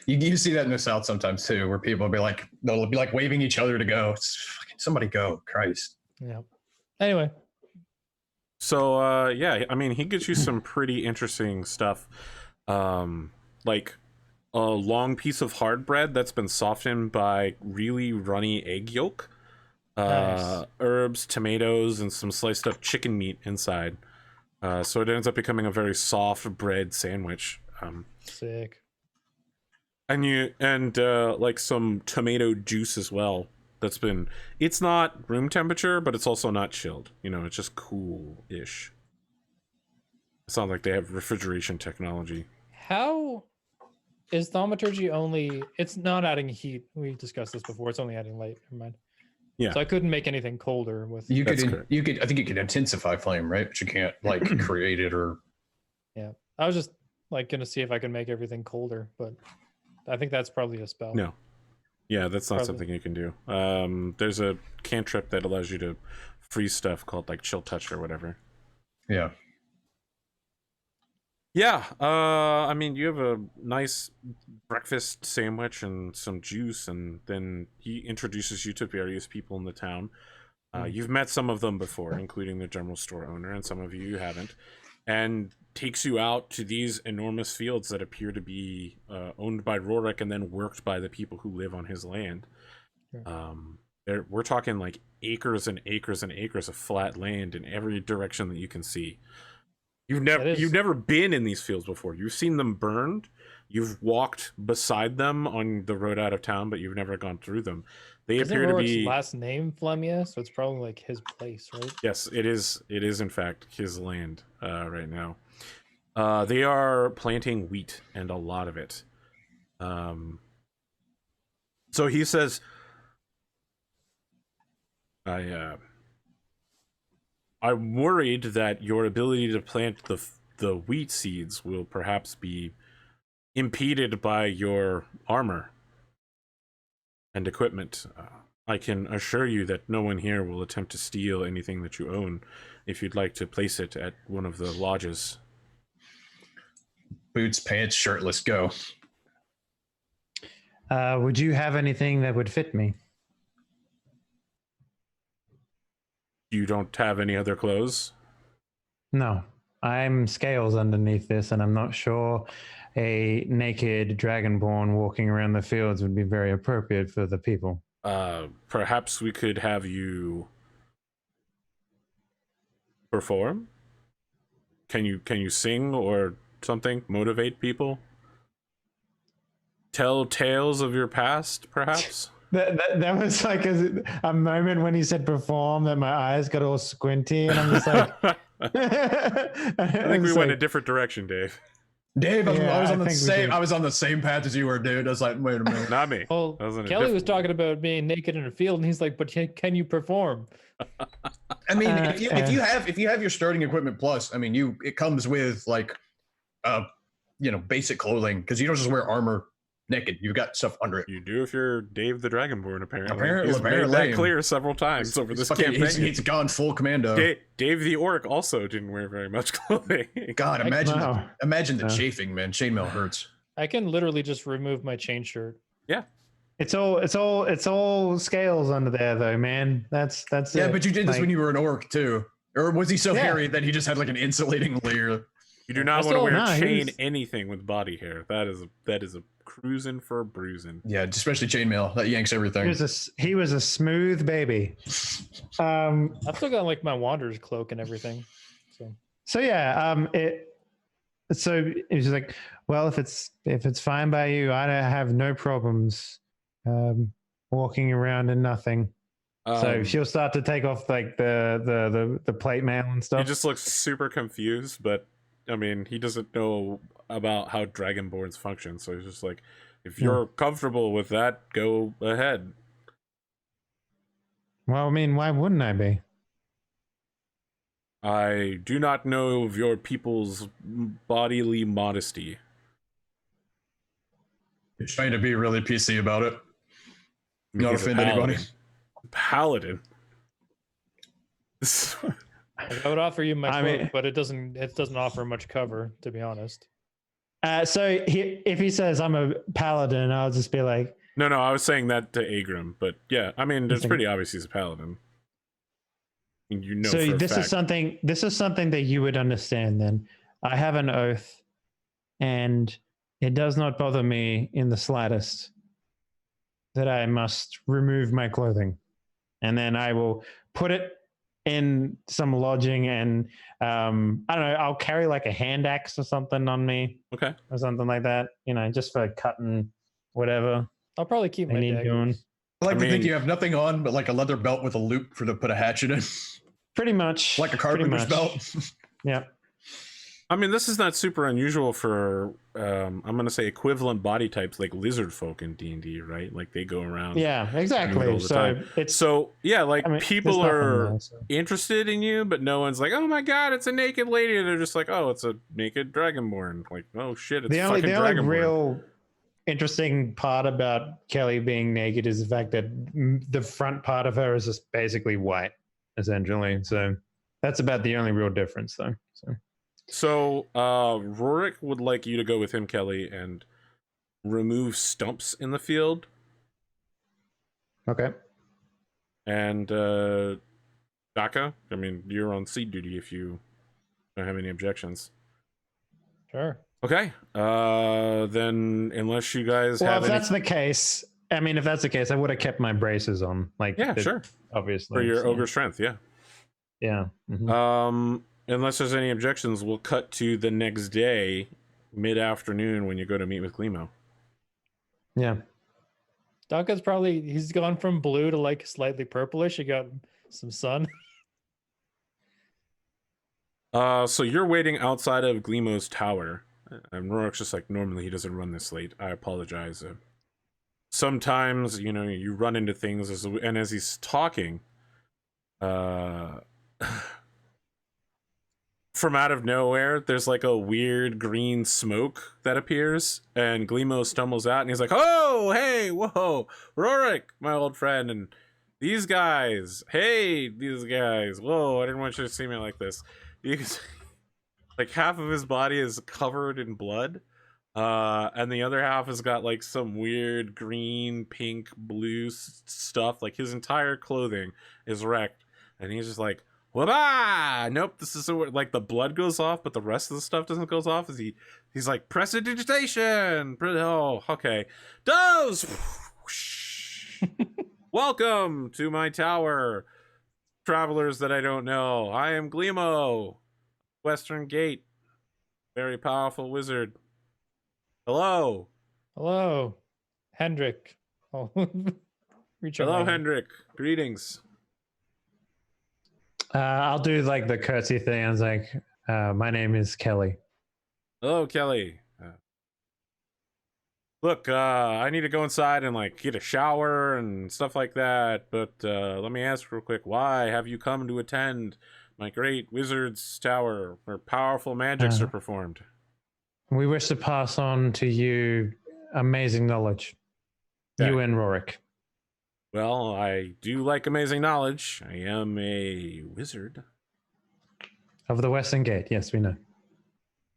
You see that in the South sometimes too, where people will be like, they'll be like waving each other to go. It's fucking somebody go, Christ. Yeah. Anyway. So yeah, I mean, he gives you some pretty interesting stuff, like a long piece of hard bread that's been softened by really runny egg yolk, Nice. herbs, tomatoes, and some sliced up chicken meat inside. So it ends up becoming a very soft bread sandwich. Sick. And like some tomato juice as well. It's not room temperature, but it's also not chilled. It's just cool-ish. It's not like they have refrigeration technology. How is thaumaturgy only? It's not adding heat. We discussed this before. It's only adding light. Never mind. Yeah. So I couldn't make anything colder with. I think you could intensify flame, right? But you can't like create it or. Yeah, I was just like gonna see if I could make everything colder, but I think that's probably a spell. No. Yeah, that's not something you can do. There's a cantrip that allows you to freeze stuff called like chill touch or whatever. Yeah. Yeah, I mean, you have a nice breakfast sandwich and some juice, and then he introduces you to various people in the town. You've met some of them before, including the general store owner, and some of you haven't, and takes you out to these enormous fields that appear to be owned by Rorik and then worked by the people who live on his land. Sure. We're talking like acres and acres and acres of flat land in every direction that you can see. You've never been in these fields before. You've seen them burned. You've walked beside them on the road out of town, but you've never gone through them. They appear to be last name Flemia, so it's probably like his place, right? Yes, it is. It is in fact his land right now. They are planting wheat, and a lot of it. So he says, I'm worried that your ability to plant the wheat seeds will perhaps be impeded by your armor and equipment. I can assure you that no one here will attempt to steal anything that you own if you'd like to place it at one of the lodges. Boots, pants, shirtless, go. Would you have anything that would fit me? You don't have any other clothes? No. I'm scales underneath this, and I'm not sure a naked dragonborn walking around the fields would be very appropriate for the people. Perhaps we could have you perform? Can you sing or something? Motivate people? Tell tales of your past, perhaps? That was like a moment when he said perform that my eyes got all squinty, and I'm just like, I think we went a different direction, Dave. Dave, Yeah, I was I on the think we same. did. I was on the same path as you were, dude. I was like, wait a minute. Not me. Well, I was in a Kelly was different- talking about being naked in a field, and he's like, "But can you perform?" I mean, Uh, if you have your starting equipment plus, I mean, it comes with like, basic clothing because you don't just wear armor naked. You've got stuff under it. You do if you're Dave the Dragonborn, apparently. Apparently- He's made apparently. that clear several times over this campaign. He's gone full commando. Dave the Orc also didn't wear very much clothing. God, imagine Wow. the Yeah. chafing, man. Chainmail hurts. I can literally just remove my chain shirt. It's all scales under there, though, man. That's Yeah, it. but you did this Like, when you were an orc too, or was he so Yeah. hairy that he just had like an insulating layer? You do not I want to still- wear no, chain he's- anything with body hair. That is a cruising for a bruising. Yeah, especially chainmail that yanks everything. he was a smooth baby. I've still got like my wanderer's cloak and everything. So So yeah, so it was like, well, if it's fine by you, I have no problems walking around in nothing. So she'll start to take off like the plate mail and he stuff. just looks super confused, but I mean, he doesn't know about how Dragonborns function, so he's just like, if you're comfortable with that, go ahead. Well, I mean, why wouldn't I be? I do not know of your people's bodily modesty. You're trying to be really PC about it. Not He's a offend anybody. Paladin. I would offer you my I cloak, mean- but it doesn't offer much cover, to be honest. So if he says I'm a paladin, I'll just be like, No, I was saying that to Agrim, but yeah, I mean, it's Listen. pretty obvious he's a paladin. You know, so for a this fact. is something that you would understand. Then I have an oath, and it does not bother me in the slightest that I must remove my clothing, and then I will put it in some lodging, and I don't know, I'll carry like a hand axe or something on me, Okay. or something like that, just for cutting whatever I'll probably keep I my need daggers. doing. I like I to think mean- you have nothing on but like a leather belt with a loop to put a hatchet in, Pretty much, like a pretty carpenter's much. belt. Yeah. I mean, this is not super unusual for, I'm going to say equivalent body types like lizard folk in D&D, right? Like they go around. Yeah, all exactly. the So time. it's So, yeah, like I mean, people there's nothing are there, so. interested in you, but no one's like, oh my god, it's a naked lady. They're just like, oh, it's a naked dragonborn. Like, oh shit, it's the only fucking the only dragonborn. real interesting part about Kelly being naked is the fact that the front part of her is just basically white, essentially. So that's about the only real difference, though. So, Rorik would like you to go with him, Kelly, and remove stumps in the field. Okay. And, Daka, I mean, you're on seed duty if you don't have any objections. Sure. Okay. Then unless you guys Well, have if any that's the case, I would have kept my braces on. Like, yeah, sure. obviously For your so, ogre strength, yeah. Yeah. Mhm. Unless there's any objections, we'll cut to the next day, mid-afternoon, when you go to meet with Glimo. Yeah. Daka's he's gone from blue to like slightly purplish. He got some sun. So you're waiting outside of Glimo's tower, and Rorik's just like, normally he doesn't run this late. I apologize. Sometimes, you run into things, and as he's talking, from out of nowhere, there's like a weird green smoke that appears, and Glimo stumbles out, and he's like, oh, hey, whoa, Rorik, my old friend, and these guys, hey, these guys, whoa, I didn't want you to see me like this. You can see, like, half of his body is covered in blood, and the other half has got like some weird green, pink, blue stuff. Like his entire clothing is wrecked, and he's just like, "Wah-bah! Nope, this is like the blood goes off, but the rest of the stuff doesn't goes off." He's like, prestidigitation. Oh, okay, does. Welcome to my tower, travelers that I don't know. I am Glimo, Western Gate, very powerful wizard. Hello. Hello, Hendrik. Oh, reach out Hello, my hand. Hendrik. Greetings. I'll do like the curtsy thing. I was like, my name is Kelly. Hello, Kelly. Look, I need to go inside and like get a shower and stuff like that. But let me ask real quick, why have you come to attend my great wizard's tower where powerful magics are performed? We wish to pass on to you amazing knowledge. Okay. You and Rorik. Well, I do like amazing knowledge. I am a wizard. Of the Western Gate, yes, we know.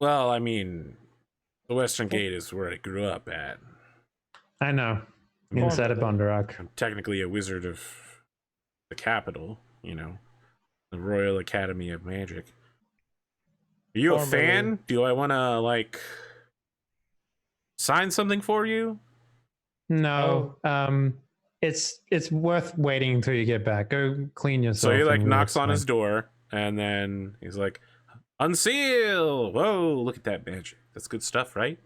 Well, I mean, the Western Gate is where I grew up at. I know. Inside of Bondarak. I'm technically a wizard of the capital, you know, the Royal Academy of Magic. Are you a fan? Do I want to, like, sign something for you? No. It's worth waiting until you get back. Go clean yourself. So he, like, knocks on his door, and then he's like, unseal! Whoa, look at that magic. That's good stuff, right?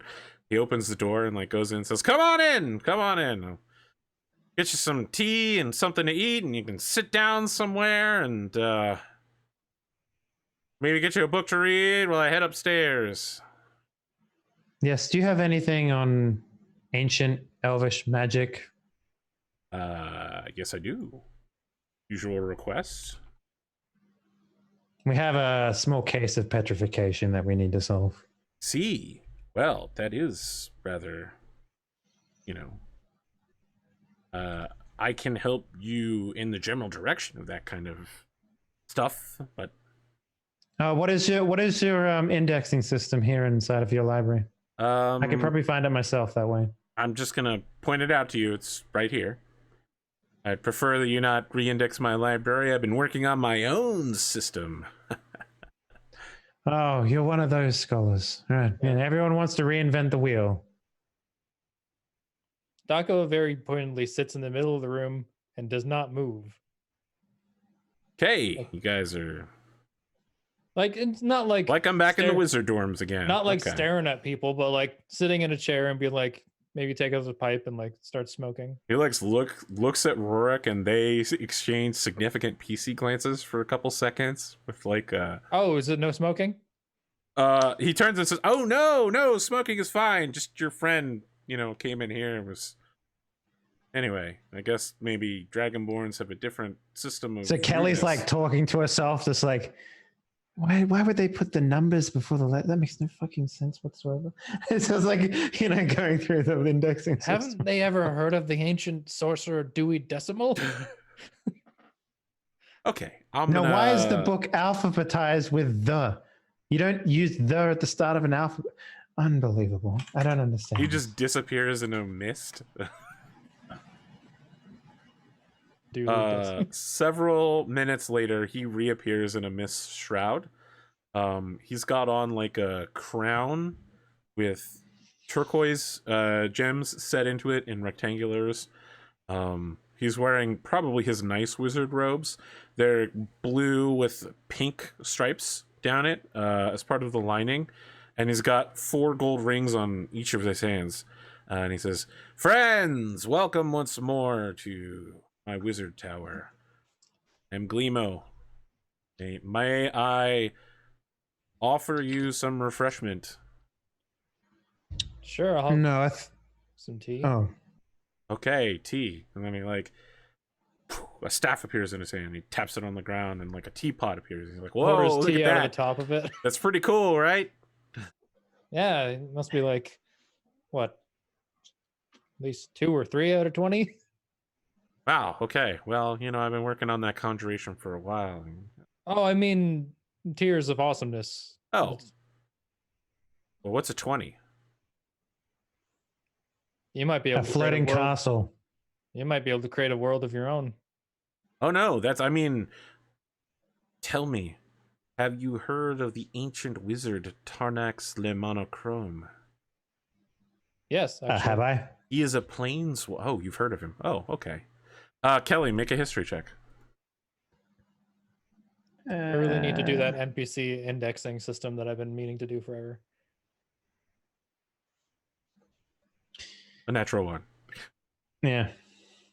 He opens the door and like goes in and says, come on in, I'll get you some tea and something to eat, and you can sit down somewhere and maybe get you a book to read while I head upstairs. Yes, do you have anything on ancient elvish magic? Yes, I do. Usual request. We have a small case of petrification that we need to solve. See, well, that is rather, you know, I can help you in the general direction of that kind of stuff, but what is your indexing system here inside of your library? I could probably find it myself that way. I'm just gonna point it out to you. It's right here. I'd prefer that you not re-index my library. I've been working on my own system. Oh, you're one of those scholars. Right. And everyone wants to reinvent the wheel. Daco very pointedly sits in the middle of the room and does not move. Okay, you guys are... Like, it's not like... Like I'm back in the wizard dorms again. Not like staring at people, but like sitting in a chair and be like, maybe take out a pipe and like start smoking. He looks at Rorik and they exchange significant PC glances for a couple seconds with like oh, is it no smoking? He turns and says, "Oh no, smoking is fine. Just your friend, you know, came in here and was." Anyway, I guess maybe Dragonborns have a different system of. So Kelly's like talking to herself, just like, why would they put the numbers before the letter? That makes no fucking sense whatsoever. It sounds like, you know, going through the indexing system. Haven't they ever heard of the ancient sorcerer Dewey Decimal? Okay, why is the book alphabetized with the? You don't use the at the start of an alphabet. Unbelievable. I don't understand. He just disappears in a mist. Several minutes later, he reappears in a mist shroud. He's got on like a crown with turquoise gems set into it in rectangulars. He's wearing probably his nice wizard robes. They're blue with pink stripes down it as part of the lining, and he's got 4 gold rings on each of his hands. And he says, "Friends, welcome once more to my wizard tower. I'm Glimo. May I offer you some refreshment?" Sure, I'll some tea. Oh, okay, tea. And then he like a staff appears in his hand. He taps it on the ground, and like a teapot appears. He's like, "Whoa, look tea at out that! Of the top of it." That's pretty cool, right?" Yeah, it must be like what, at least 2 or 3 out of 20. Wow. Okay. Well, you know, I've been working on that conjuration for a while. Oh, I mean, tears of awesomeness. Oh. Well, what's a 20? You might be able a floating castle. You might be able to create a world of your own. Oh no, I mean, tell me, have you heard of the ancient wizard Tarnax le Monochrome? Yes, actually. Have I? He is a oh, you've heard of him. Oh, okay. Kelly, make a history check. I really need to do that NPC indexing system that I've been meaning to do forever. A natural 1. Yeah.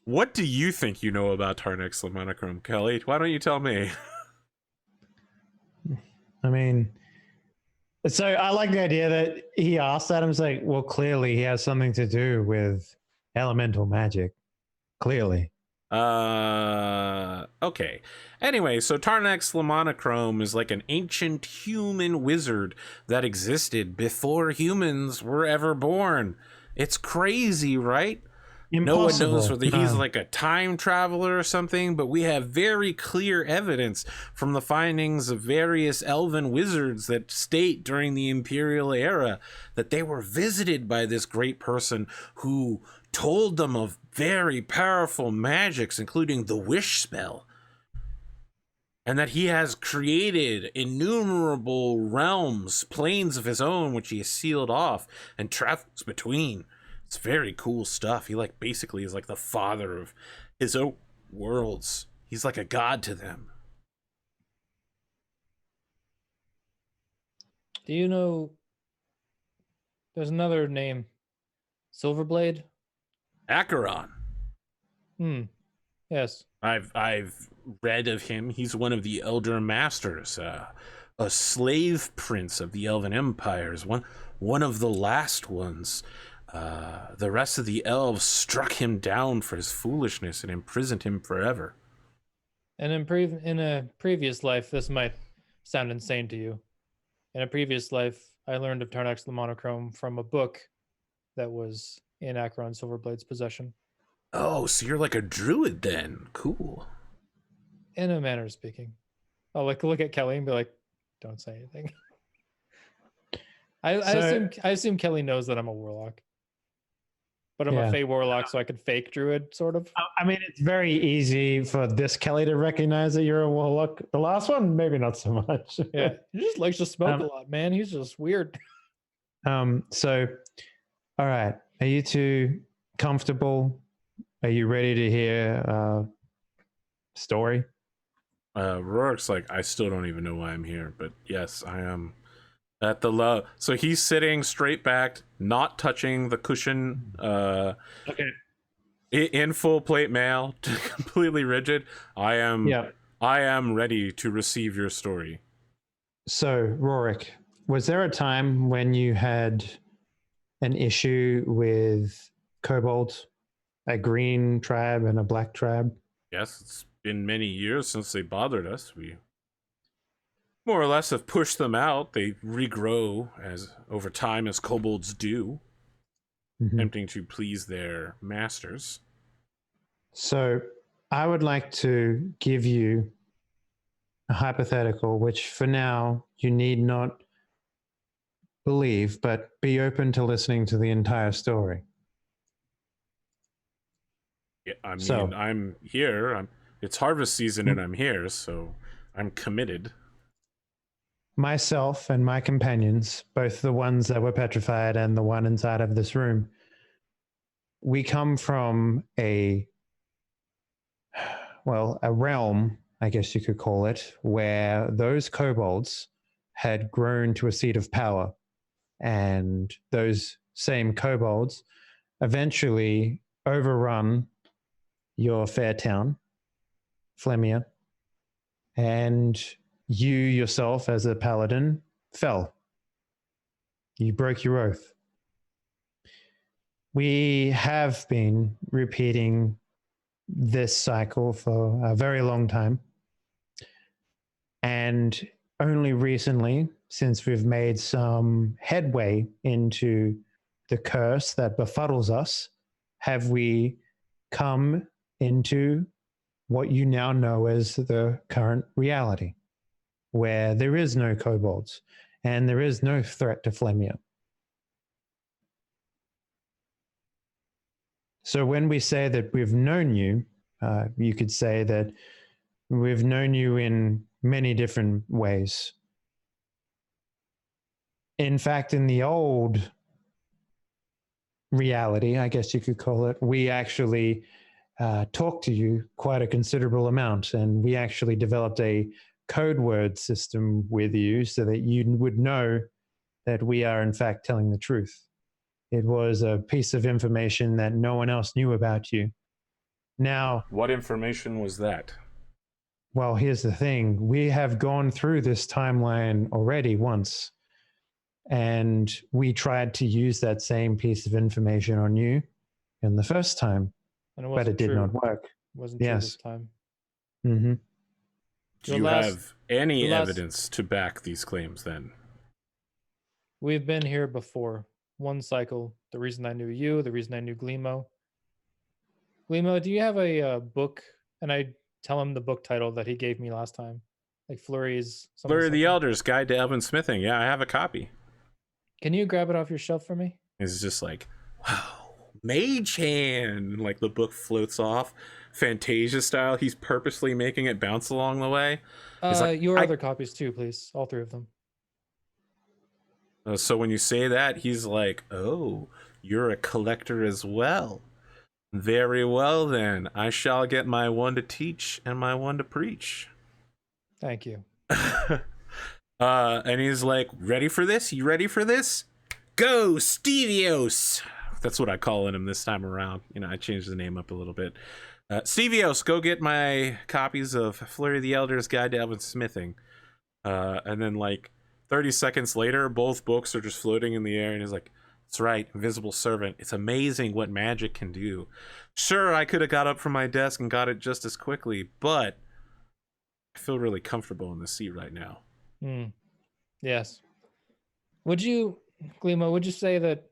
What do you think you know about Tarnax le Monochrome, Kelly? Why don't you tell me? I mean, so I like the idea that he asked that. I was like, well, clearly he has something to do with elemental magic. Clearly. Okay. Anyway, so Tarnax Lamonochrome is like an ancient human wizard that existed before humans were ever born. It's crazy, right? No one knows whether he's like a time traveler or something, but we have very clear evidence from the findings of various elven wizards that state during the Imperial era that they were visited by this great person who told them of very powerful magics, including the wish spell, and that he has created innumerable realms, planes of his own, which he has sealed off and travels between. It's very cool stuff. He like basically is like the father of his own worlds. He's like a god to them. Do you know there's another name? Silverblade? Acheron. Yes. I've read of him. He's one of the Elder Masters, a slave prince of the Elven Empires, one of the last ones. The rest of the elves struck him down for his foolishness and imprisoned him forever. And in a previous life, this might sound insane to you. In a previous life, I learned of Tarnax the Monochrome from a book that was in Acheron Silverblade's possession. Oh, so you're like a druid then. Cool. In a manner of speaking. I'll like look at Kelly and be like, don't say anything. I assume Kelly knows that I'm a warlock. But I'm a Fey warlock, so I could fake druid, sort of. I mean, it's very easy for this Kelly to recognize that you're a warlock. The last one, maybe not so much. Yeah, he just likes to smoke a lot, man. He's just weird. So, all right. Are you two comfortable? Are you ready to hear story? Rourke's like, I still don't even know why I'm here, but yes, I am. At the low, so he's sitting straight back, not touching the cushion. Okay. In full plate mail, completely rigid. I am ready to receive your story. So, Rorik, was there a time when you had an issue with kobolds, a green tribe and a black tribe? Yes, it's been many years since they bothered us. We more or less have pushed them out. They regrow as over time as kobolds do, attempting to please their masters. So I would like to give you a hypothetical, which for now you need not believe, but be open to listening to the entire story. Yeah, I mean, I'm here. It's harvest season and I'm here, so I'm committed. Myself and my companions, both the ones that were petrified and the one inside of this room, we come from a realm, I guess you could call it, where those kobolds had grown to a seat of power. And those same kobolds eventually overrun your fair town, Flemia, and you yourself as a paladin fell. You broke your oath. We have been repeating this cycle for a very long time. And only recently, since we've made some headway into the curse that befuddles us, have we come into what you now know as the current reality, where there is no kobolds and there is no threat to Flemia. So when we say that we've known you, you could say that we've known you in many different ways. In fact, in the old reality, I guess you could call it, we actually talked to you quite a considerable amount, and we actually developed a code word system with you so that you would know that we are in fact telling the truth. It was a piece of information that no one else knew about you. Now, what information was that? well, here's the thing. We have gone through this timeline already once, and we tried to use that same piece of information on you in the first time, And but it did not work. It wasn't true this time. Mm-hmm. Do you have any evidence to back these claims then? We've been here before. One cycle. The reason I knew you, the reason I knew Glimo. Glimo, do you have a book? And I tell him the book title that he gave me last time. Like Flurry's... Flurry the Elder's Guide to Elven Smithing. Yeah, I have a copy. Can you grab it off your shelf for me? It's just like, wow, Mage Hand. Like the book floats off. Fantasia style. He's purposely making it bounce along the way. Like, your other copies too, please. All 3 of them. So when you say that, he's like, oh, you're a collector as well. Very well then. I shall get my one to teach and my one to preach. Thank you. And he's like, ready for this? You ready for this? Go, Stevios! That's what I call him this time around. You know, I changed the name up a little bit. Stevios, go get my copies of Flurry the Elder's Guide to Elven Smithing. And then like 30 seconds later, both books are just floating in the air, and he's like, that's right, Invisible Servant. It's amazing what magic can do. Sure, I could have got up from my desk and got it just as quickly, but I feel really comfortable in the seat right now. Yes. Would you, Glimo, would you say that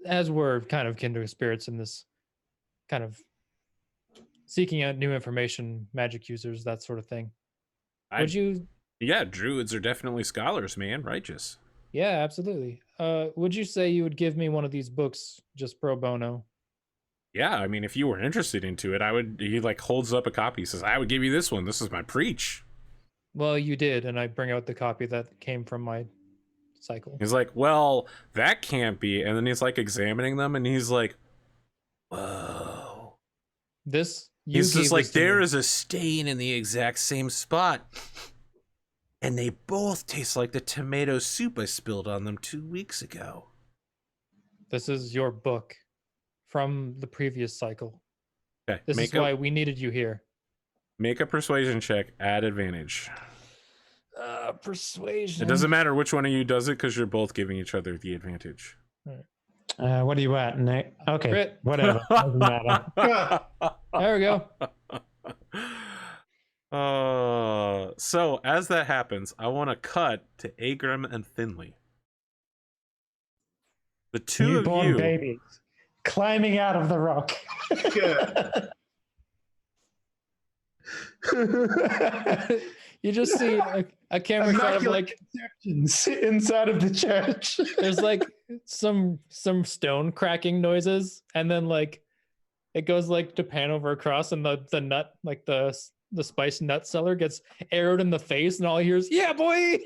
as we're kind of kindred spirits in this kind of seeking out new information, magic users, that sort of thing, would you... Yeah, druids are definitely scholars, man. Righteous. Yeah, absolutely. Would you say you would give me one of these books just pro bono? Yeah, I mean, if you were interested into it, I would. He like holds up a copy. He says, I would give you this one. This is my preach. Well, you did, and I bring out the copy that came from my cycle. He's like, well, that can't be. And then he's like examining them, and he's like, whoa. He's just like, there is a stain in the exact same spot. And they both taste like the tomato soup I spilled on them 2 weeks ago. This is your book from the previous cycle. Okay, this is why we needed you here. Make a persuasion check at advantage. Persuasion. It doesn't matter which one of you does it because you're both giving each other the advantage. What are you at, Nick? Okay, Crit. whatever. Doesn't matter. There we go. So as that happens, I want to cut to Agrim and Finley. The two Newborn of you babies climbing out of the rock. You just see a camera shot of like inside of the church. There's like some stone cracking noises, and then like it goes like to pan over across, and the nut, like the spice nut seller, gets arrowed in the face, and all he hears, "Yeah, boy."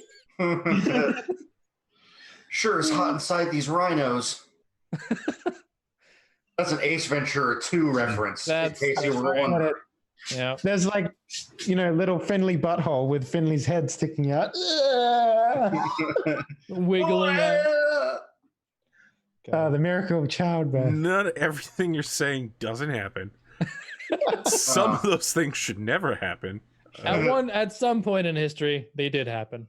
Sure is hot inside these rhinos. That's an Ace Ventura 2 reference. In case you were wondering. Yeah. There's like, little Finley butthole with Finley's head sticking out. Wiggling out. The miracle of childbirth. Not everything you're saying doesn't happen. Some of those things should never happen. At some point in history, they did happen.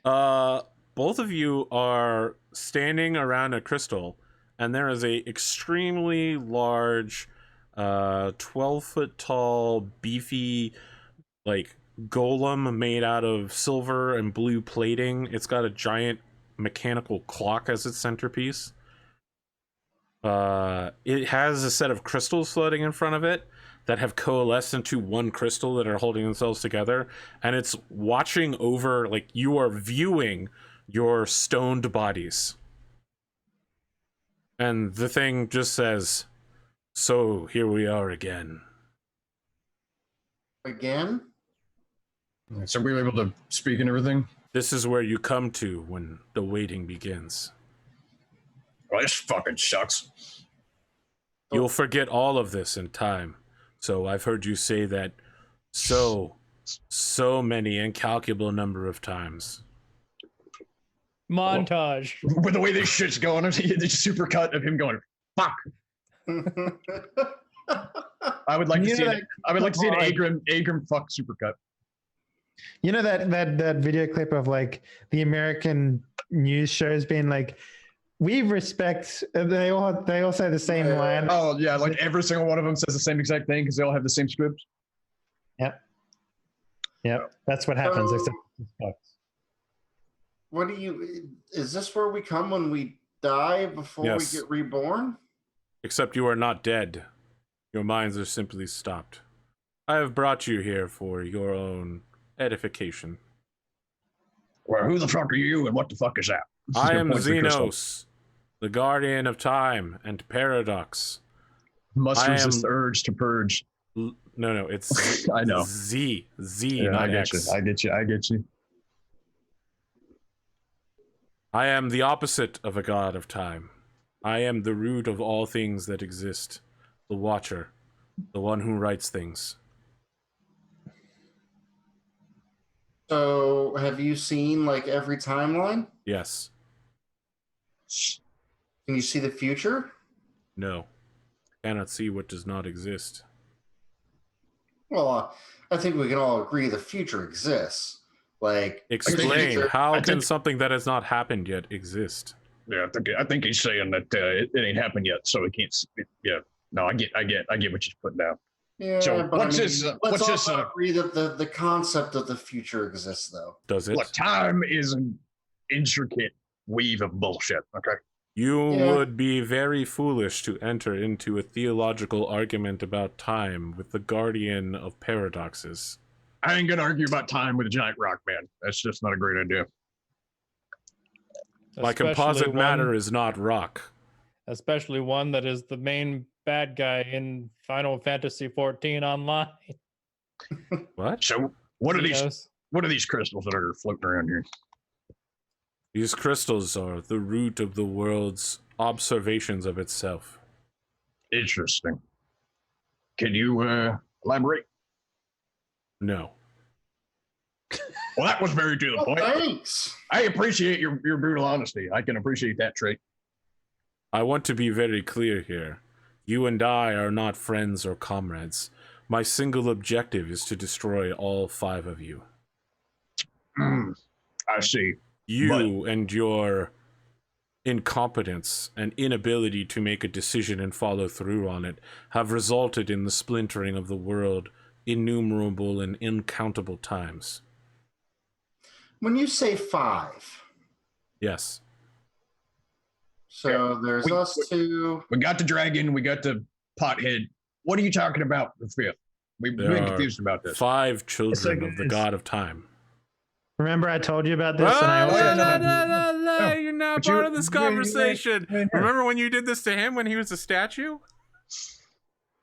Both of you are standing around a crystal, and there is a extremely large 12-foot tall, beefy, like golem made out of silver and blue plating. It's got a giant mechanical clock as its centerpiece. It has a set of crystals floating in front of it that have coalesced into one crystal that are holding themselves together, and it's watching over, like you are viewing your stoned bodies. And the thing just says, so here we are again. Again? So we were able to speak and everything? This is where you come to when the waiting begins. Well, this fucking sucks. You'll forget all of this in time. So I've heard you say that so many incalculable number of times. Montage. With the way this shit's going, the super cut of him going, fuck. I would like to You see know it. I would like to see an that- Agrim fuck supercut. You know that video clip of like the American news shows being like, we respect. They all say the same line. Oh yeah, like every single one of them says the same exact thing because they all have the same script. Yep, that's what happens. So- Except it sucks. What do you? Is this where we come when we die before Yes. we get reborn? Except you are not dead. Your minds are simply stopped. I have brought you here for your own edification. Well, who the fuck are you, and what the fuck is that? I am Points at Crystal. Xenos, the guardian of time and paradox. Must I resist am- the urge to purge. No, it's I know. Z, Yeah, not I get X. you. I get you. I get you. I am the opposite of a god of time. I am the root of all things that exist, the watcher, the one who writes things. So, have you seen like every timeline? Yes. Can you see the future? No. Cannot see what does not exist. Well, I think we can all agree the future exists. Like, Explain, future- how I can think- something that has not happened yet exist? Yeah, I think he's saying that it ain't happened yet, so he can't. Yeah, no, I get what you're putting down. yeah, So, but what's I mean, this, let's what's this, also agree that the concept of the future exists, though. Does it? Look, time is an intricate weave of bullshit. Okay. You Yeah. would be very foolish to enter into a theological argument about time with the guardian of paradoxes. I ain't gonna argue about time with a giant rock man. That's just not a great idea. My Especially composite one- matter is not rock. especially one that is the main bad guy in Final Fantasy 14 online. What? So, what are these? Xenos. What are these crystals that are floating around here? These crystals are the root of the world's observations of itself. Interesting. Can you elaborate? No. Well, that was very to the Oh, point. thanks. I appreciate your brutal honesty. I can appreciate that trait. I want to be very clear here. You and I are not friends or comrades. My single objective is to destroy all 5 of you. I see. You and your incompetence and inability to make a decision and follow through on it have resulted in the splintering of the world innumerable and uncountable times. When you say 5, Yes. so there's We- us two. We got the dragon. We got the pothead. What are you talking about? The 5th. We've There been are confused about this. 5 children like- of the it's- god of time. Remember, I told you about this, and I also no. You're not But you- part of this wait, wait, conversation. wait. Remember when you did this to him when he was a statue?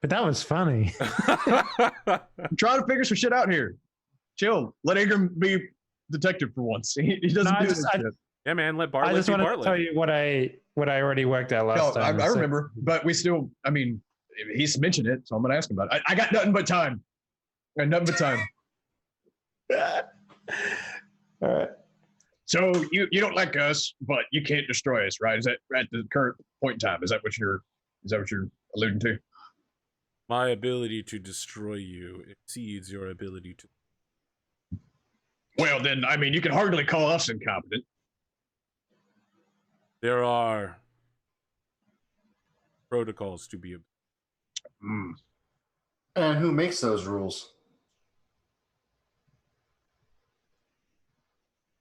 but that was funny. I'm trying to figure some shit out here. Chill. Let Ingram be detective for once. He doesn't No, I do just- this I- shit. Yeah, man, let I Bartlett just be wanted to Bartlett. tell you what I already worked out last No, I time. So- remember, but we still. I mean, he's mentioned it, so I'm gonna ask him about it. I got nothing but time. I got nothing but time. All right. So you don't like us, but you can't destroy us, right? Is that at the current point in time? Is that what you're alluding to? My ability to destroy you exceeds your ability to. Well, then, I mean, you can hardly call us incompetent. There are protocols to be. Mm. And who makes those rules?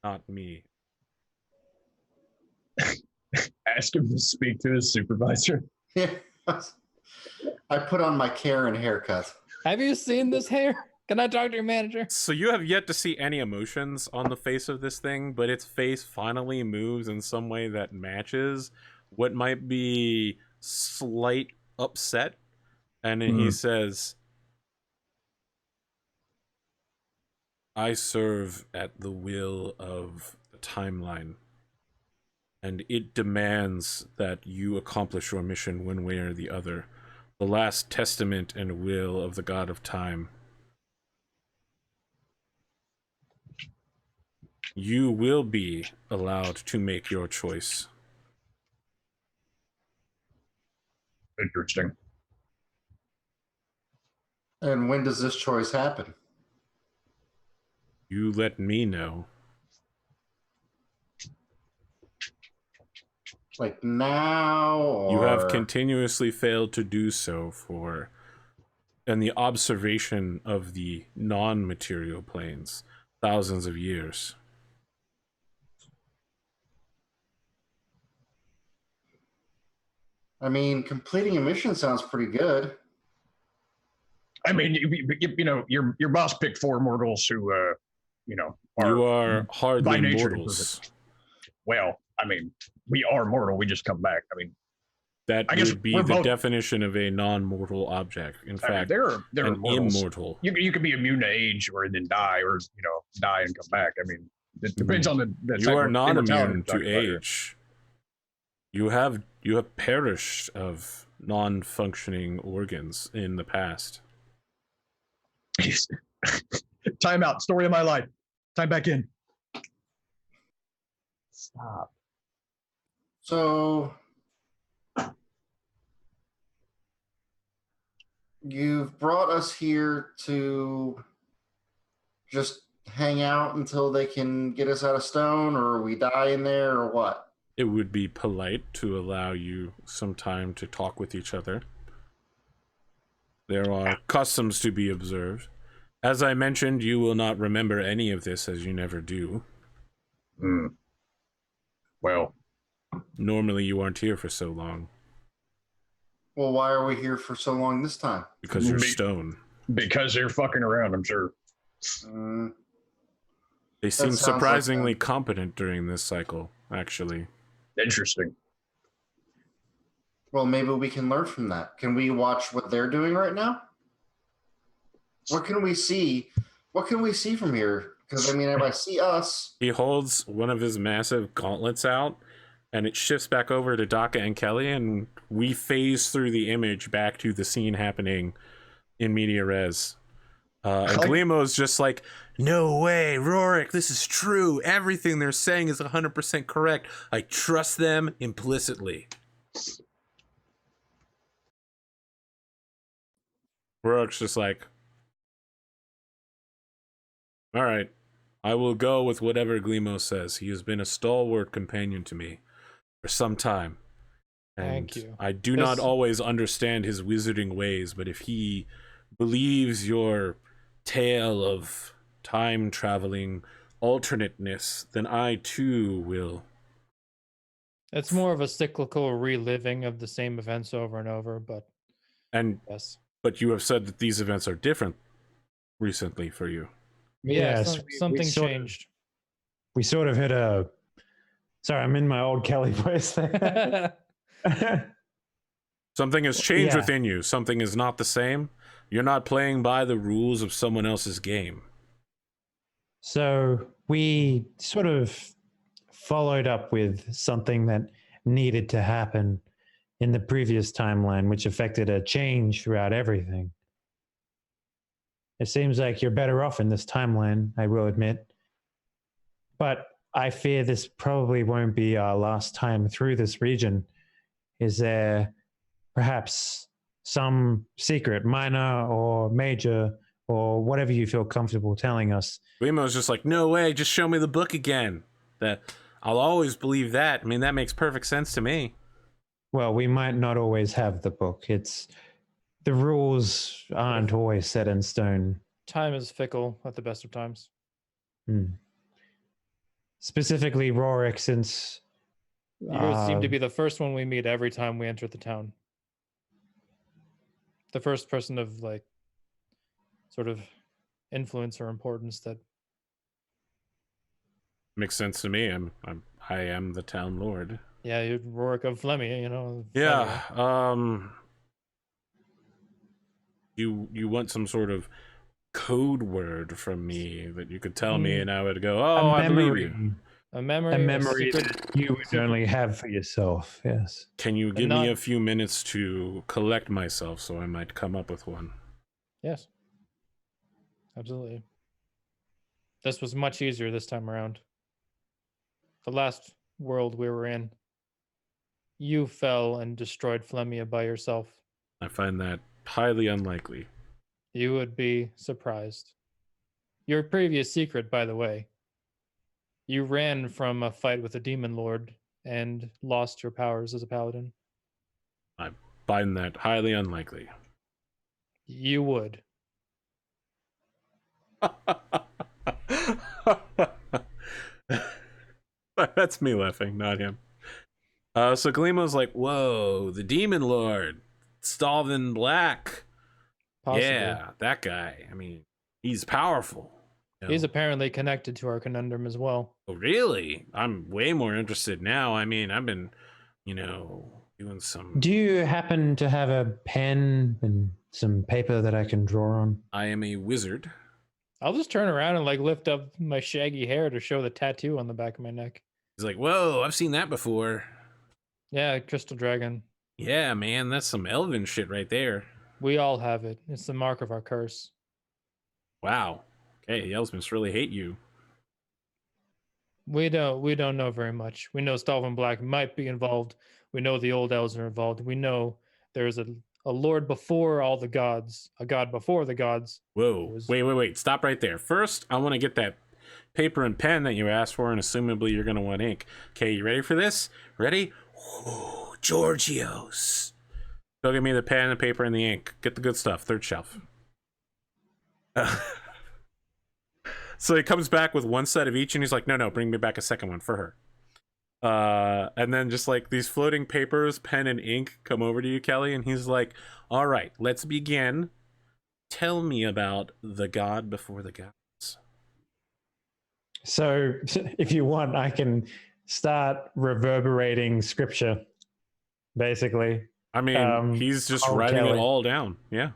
Not me. Ask him to speak to his supervisor. Yeah. I put on my Karen haircut. Have you seen this hair? Can I talk to your manager? So you have yet to see any emotions on the face of this thing, but its face finally moves in some way that matches what might be slight upset. And then he says, I serve at the will of the timeline, and it demands that you accomplish your mission one way or the other. The last testament and will of the god of time. You will be allowed to make your choice. Interesting. And when does this choice happen? You let me know. Like now, or You have continuously failed to do so in the observation of the non-material planes, thousands of years. I mean, completing a mission sounds pretty good. I mean, you know, your boss picked 4 mortals who, you know, You are by hardly nature mortals. well, I mean, we are mortal. We just come back. I mean, That I guess would be we're the both- definition of a non-mortal object. In I mean, fact, there are an mortals. immortal. You can be immune to age or then die, or you know, die and come back. I mean, it depends on the You type are of not immortality immune we're to talking about here. age. You have perished of non-functioning organs in the past. Time out. Story of my life. Time back in. Stop. So you've brought us here to just hang out until they can get us out of stone, or we die in there, or what? It would be polite to allow you some time to talk with each other. There are customs to be observed. As I mentioned, you will not remember any of this, as you never do. Well, Normally you aren't here for so long, Well, why are we here for so long this time? because you're Me- stone. because they're fucking around, I'm sure. Mm, They seem sounds like surprisingly them. competent during this cycle, actually. Interesting. well, maybe we can learn from that. Can we watch what they're doing right now? What can we see? What can we see from here? Because I mean, if I see us, He holds one of his massive gauntlets out, and it shifts back over to Daka and Kelly, and we phase through the image back to the scene happening in media res. And Gleemo's just like, no way, Rorik, this is true. Everything they're saying is 100% correct. I trust them implicitly. Rorik's just like, all right, I will go with whatever Gleemo says. He has been a stalwart companion to me for some time. And Thank you. I do not always understand his wizarding ways, but if he believes your tale of time traveling alternateness, then I too will. It's more of a cyclical reliving of the same events over and over, but And yes. but you have said that these events are different recently for you. Yeah, Yes, something sort changed. We sort of hit a. Sorry, I'm in my old Kelly voice there. Something has changed Yeah. within you. Something is not the same. You're not playing by the rules of someone else's game. So we sort of followed up with something that needed to happen in the previous timeline, which affected a change throughout everything. It seems like you're better off in this timeline, I will admit. But I fear this probably won't be our last time through this region. Is there perhaps some secret, minor or major, or whatever you feel comfortable telling us? Gleemo's just like, no way, just show me the book again. That I'll always believe that. I mean, that makes perfect sense to me. Well, we might not always have the book. The rules aren't always set in stone. Time is fickle at the best of times. Specifically, Rorik, since You seem to be the first one we meet every time we enter the town. The first person of like sort of influence or importance that Makes sense to me. I am the town lord. yeah, you're Rorik of Flemmy, you know. Yeah. You want some sort of code word from me that you could tell me, and I would go, oh, I believe you. A memory. A memory secret, that you would only have for yourself. Yes. Can you give not- me a few minutes to collect myself so I might come up with one? Yes. Absolutely. This was much easier this time around. The last world we were in, you fell and destroyed Flemia by yourself. I find that highly unlikely. You would be surprised. Your previous secret, by the way, you ran from a fight with a demon lord and lost your powers as a paladin. I find that highly unlikely. You would. That's me laughing, not him. So Gleemo's like, whoa, the demon lord, Stalvin Black. Possibly. Yeah, that guy. I mean, he's powerful. He's apparently connected to our conundrum as well. Oh, really? I'm way more interested now. I mean, I've been, doing some... Do you happen to have a pen and some paper that I can draw on? I am a wizard. I'll just turn around and lift up my shaggy hair to show the tattoo on the back of my neck. He's like, whoa, I've seen that before. Yeah, crystal dragon. Yeah, man, that's some elven shit right there. We all have it. It's the mark of our curse. Wow. Okay, the elves must really hate you. We don't know very much. We know Stalvin Black might be involved. We know the old elves are involved. We know there's a lord before all the gods, a god before the gods. Whoa, wait. Stop right there. First, I want to get that paper and pen that you asked for, and assumably you're going to want ink. Okay, you ready for this? Ready? Ooh, Georgios. Go get me the pen, the paper, and the ink. Get the good stuff. Third shelf. So he comes back with one set of each, and he's like, no, bring me back a second one for her. And then just these floating papers, pen and ink come over to you, Kelly, and he's like, all right, let's begin. Tell me about the god before the gods. So if you want, I can start reverberating scripture, basically. I mean, he's just writing it all down. Yeah.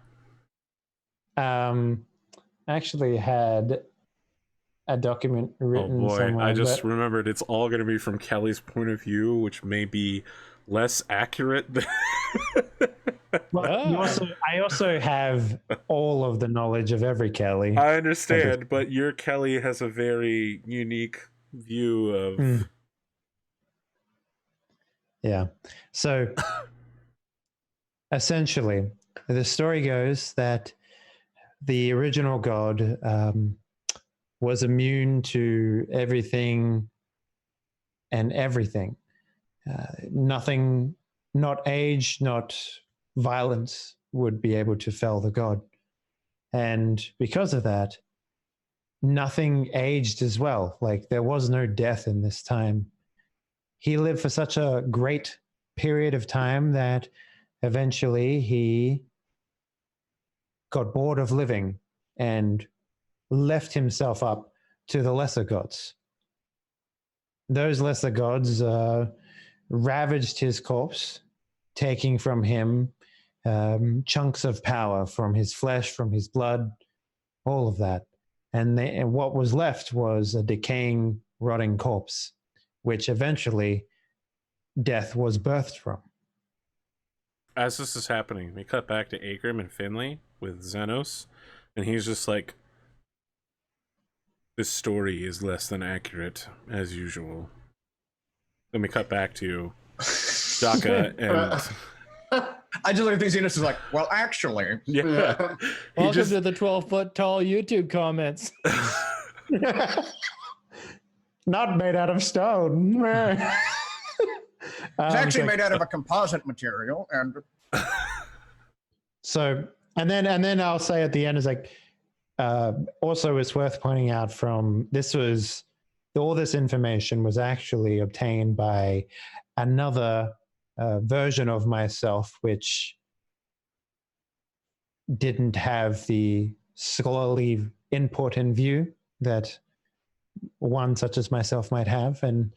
I actually had a document written somewhere. I just remembered it's all going to be from Kelly's point of view, which may be less accurate than... Well, I also have all of the knowledge of every Kelly. I understand, but your Kelly has a very unique view of... Yeah. So essentially, the story goes that the original god was immune to everything and everything. Nothing, not age, not violence would be able to fell the god. And because of that, nothing aged as well. There was no death in this time. He lived for such a great period of time that eventually he got bored of living and left himself up to the lesser gods. Those lesser gods ravaged his corpse, taking from him chunks of power from his flesh, from his blood, all of that. And what was left was a decaying, rotting corpse, which eventually death was birthed from. As this is happening, we cut back to Akram and Finley with Xenos, and he's just like, this story is less than accurate, as usual. Then we cut back to Daka and... I just look at these units and like, well, actually. Yeah. Welcome to the 12-foot tall YouTube comments. Not made out of stone. It's actually made out of a composite material, and so and then I'll say at the end is also it's worth pointing out all this information was actually obtained by another version of myself, which didn't have the scholarly input and view that one such as myself might have, and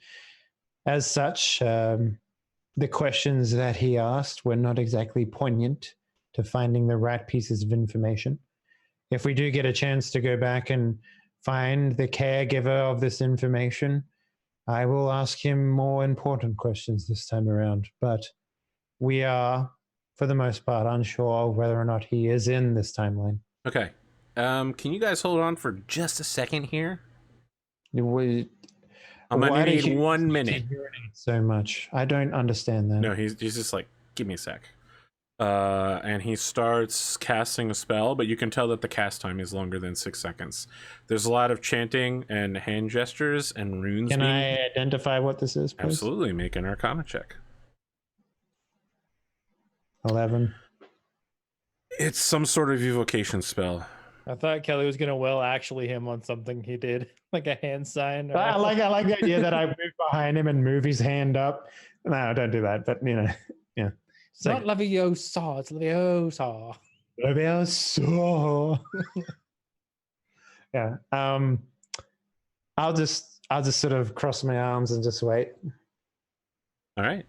as such, the questions that he asked were not exactly poignant to finding the right pieces of information. If we do get a chance to go back and find the caregiver of this information, I will ask him more important questions this time around. But we are, for the most part, unsure whether or not he is in this timeline. Okay. Can you guys hold on for just a second here? I'm gonna need 1 minute. So much. I don't understand that. No, he's just like, give me a sec. And he starts casting a spell, but you can tell that the cast time is longer than 6 seconds. There's a lot of chanting and hand gestures and runes. Can I identify what this is, please? Absolutely. Make an Arcana check. 11. It's some sort of evocation spell. I thought Kelly was gonna actually him on something he did, like a hand sign. Or I like the idea that I move behind him and move his hand up. No, don't do that. But yeah. It's not Leviosa, it's Leviosa. Leviosa. Yeah. I'll just sort of cross my arms and just wait. All right.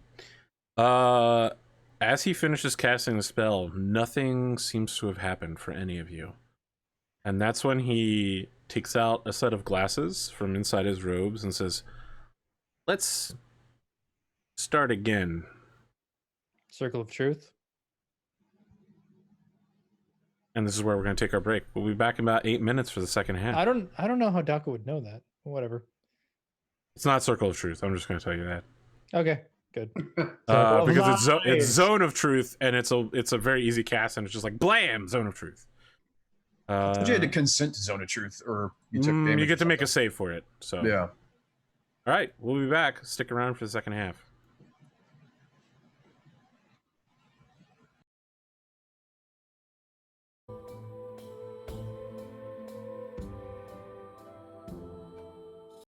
As he finishes casting the spell, nothing seems to have happened for any of you. And that's when he takes out a set of glasses from inside his robes and says, "Let's start again." Circle of Truth. And this is where we're going to take our break. We'll be back in about 8 minutes for the second half. I don't know how Daka would know that. Whatever. It's not Circle of Truth. I'm just going to tell you that. Okay, good. Because it's Zone of Truth, and it's a very easy cast, and it's just like blam, Zone of Truth. Did you had to consent to Zone of Truth, or you took damage? You get to make a save for it. So yeah. All right, we'll be back. Stick around for the second half.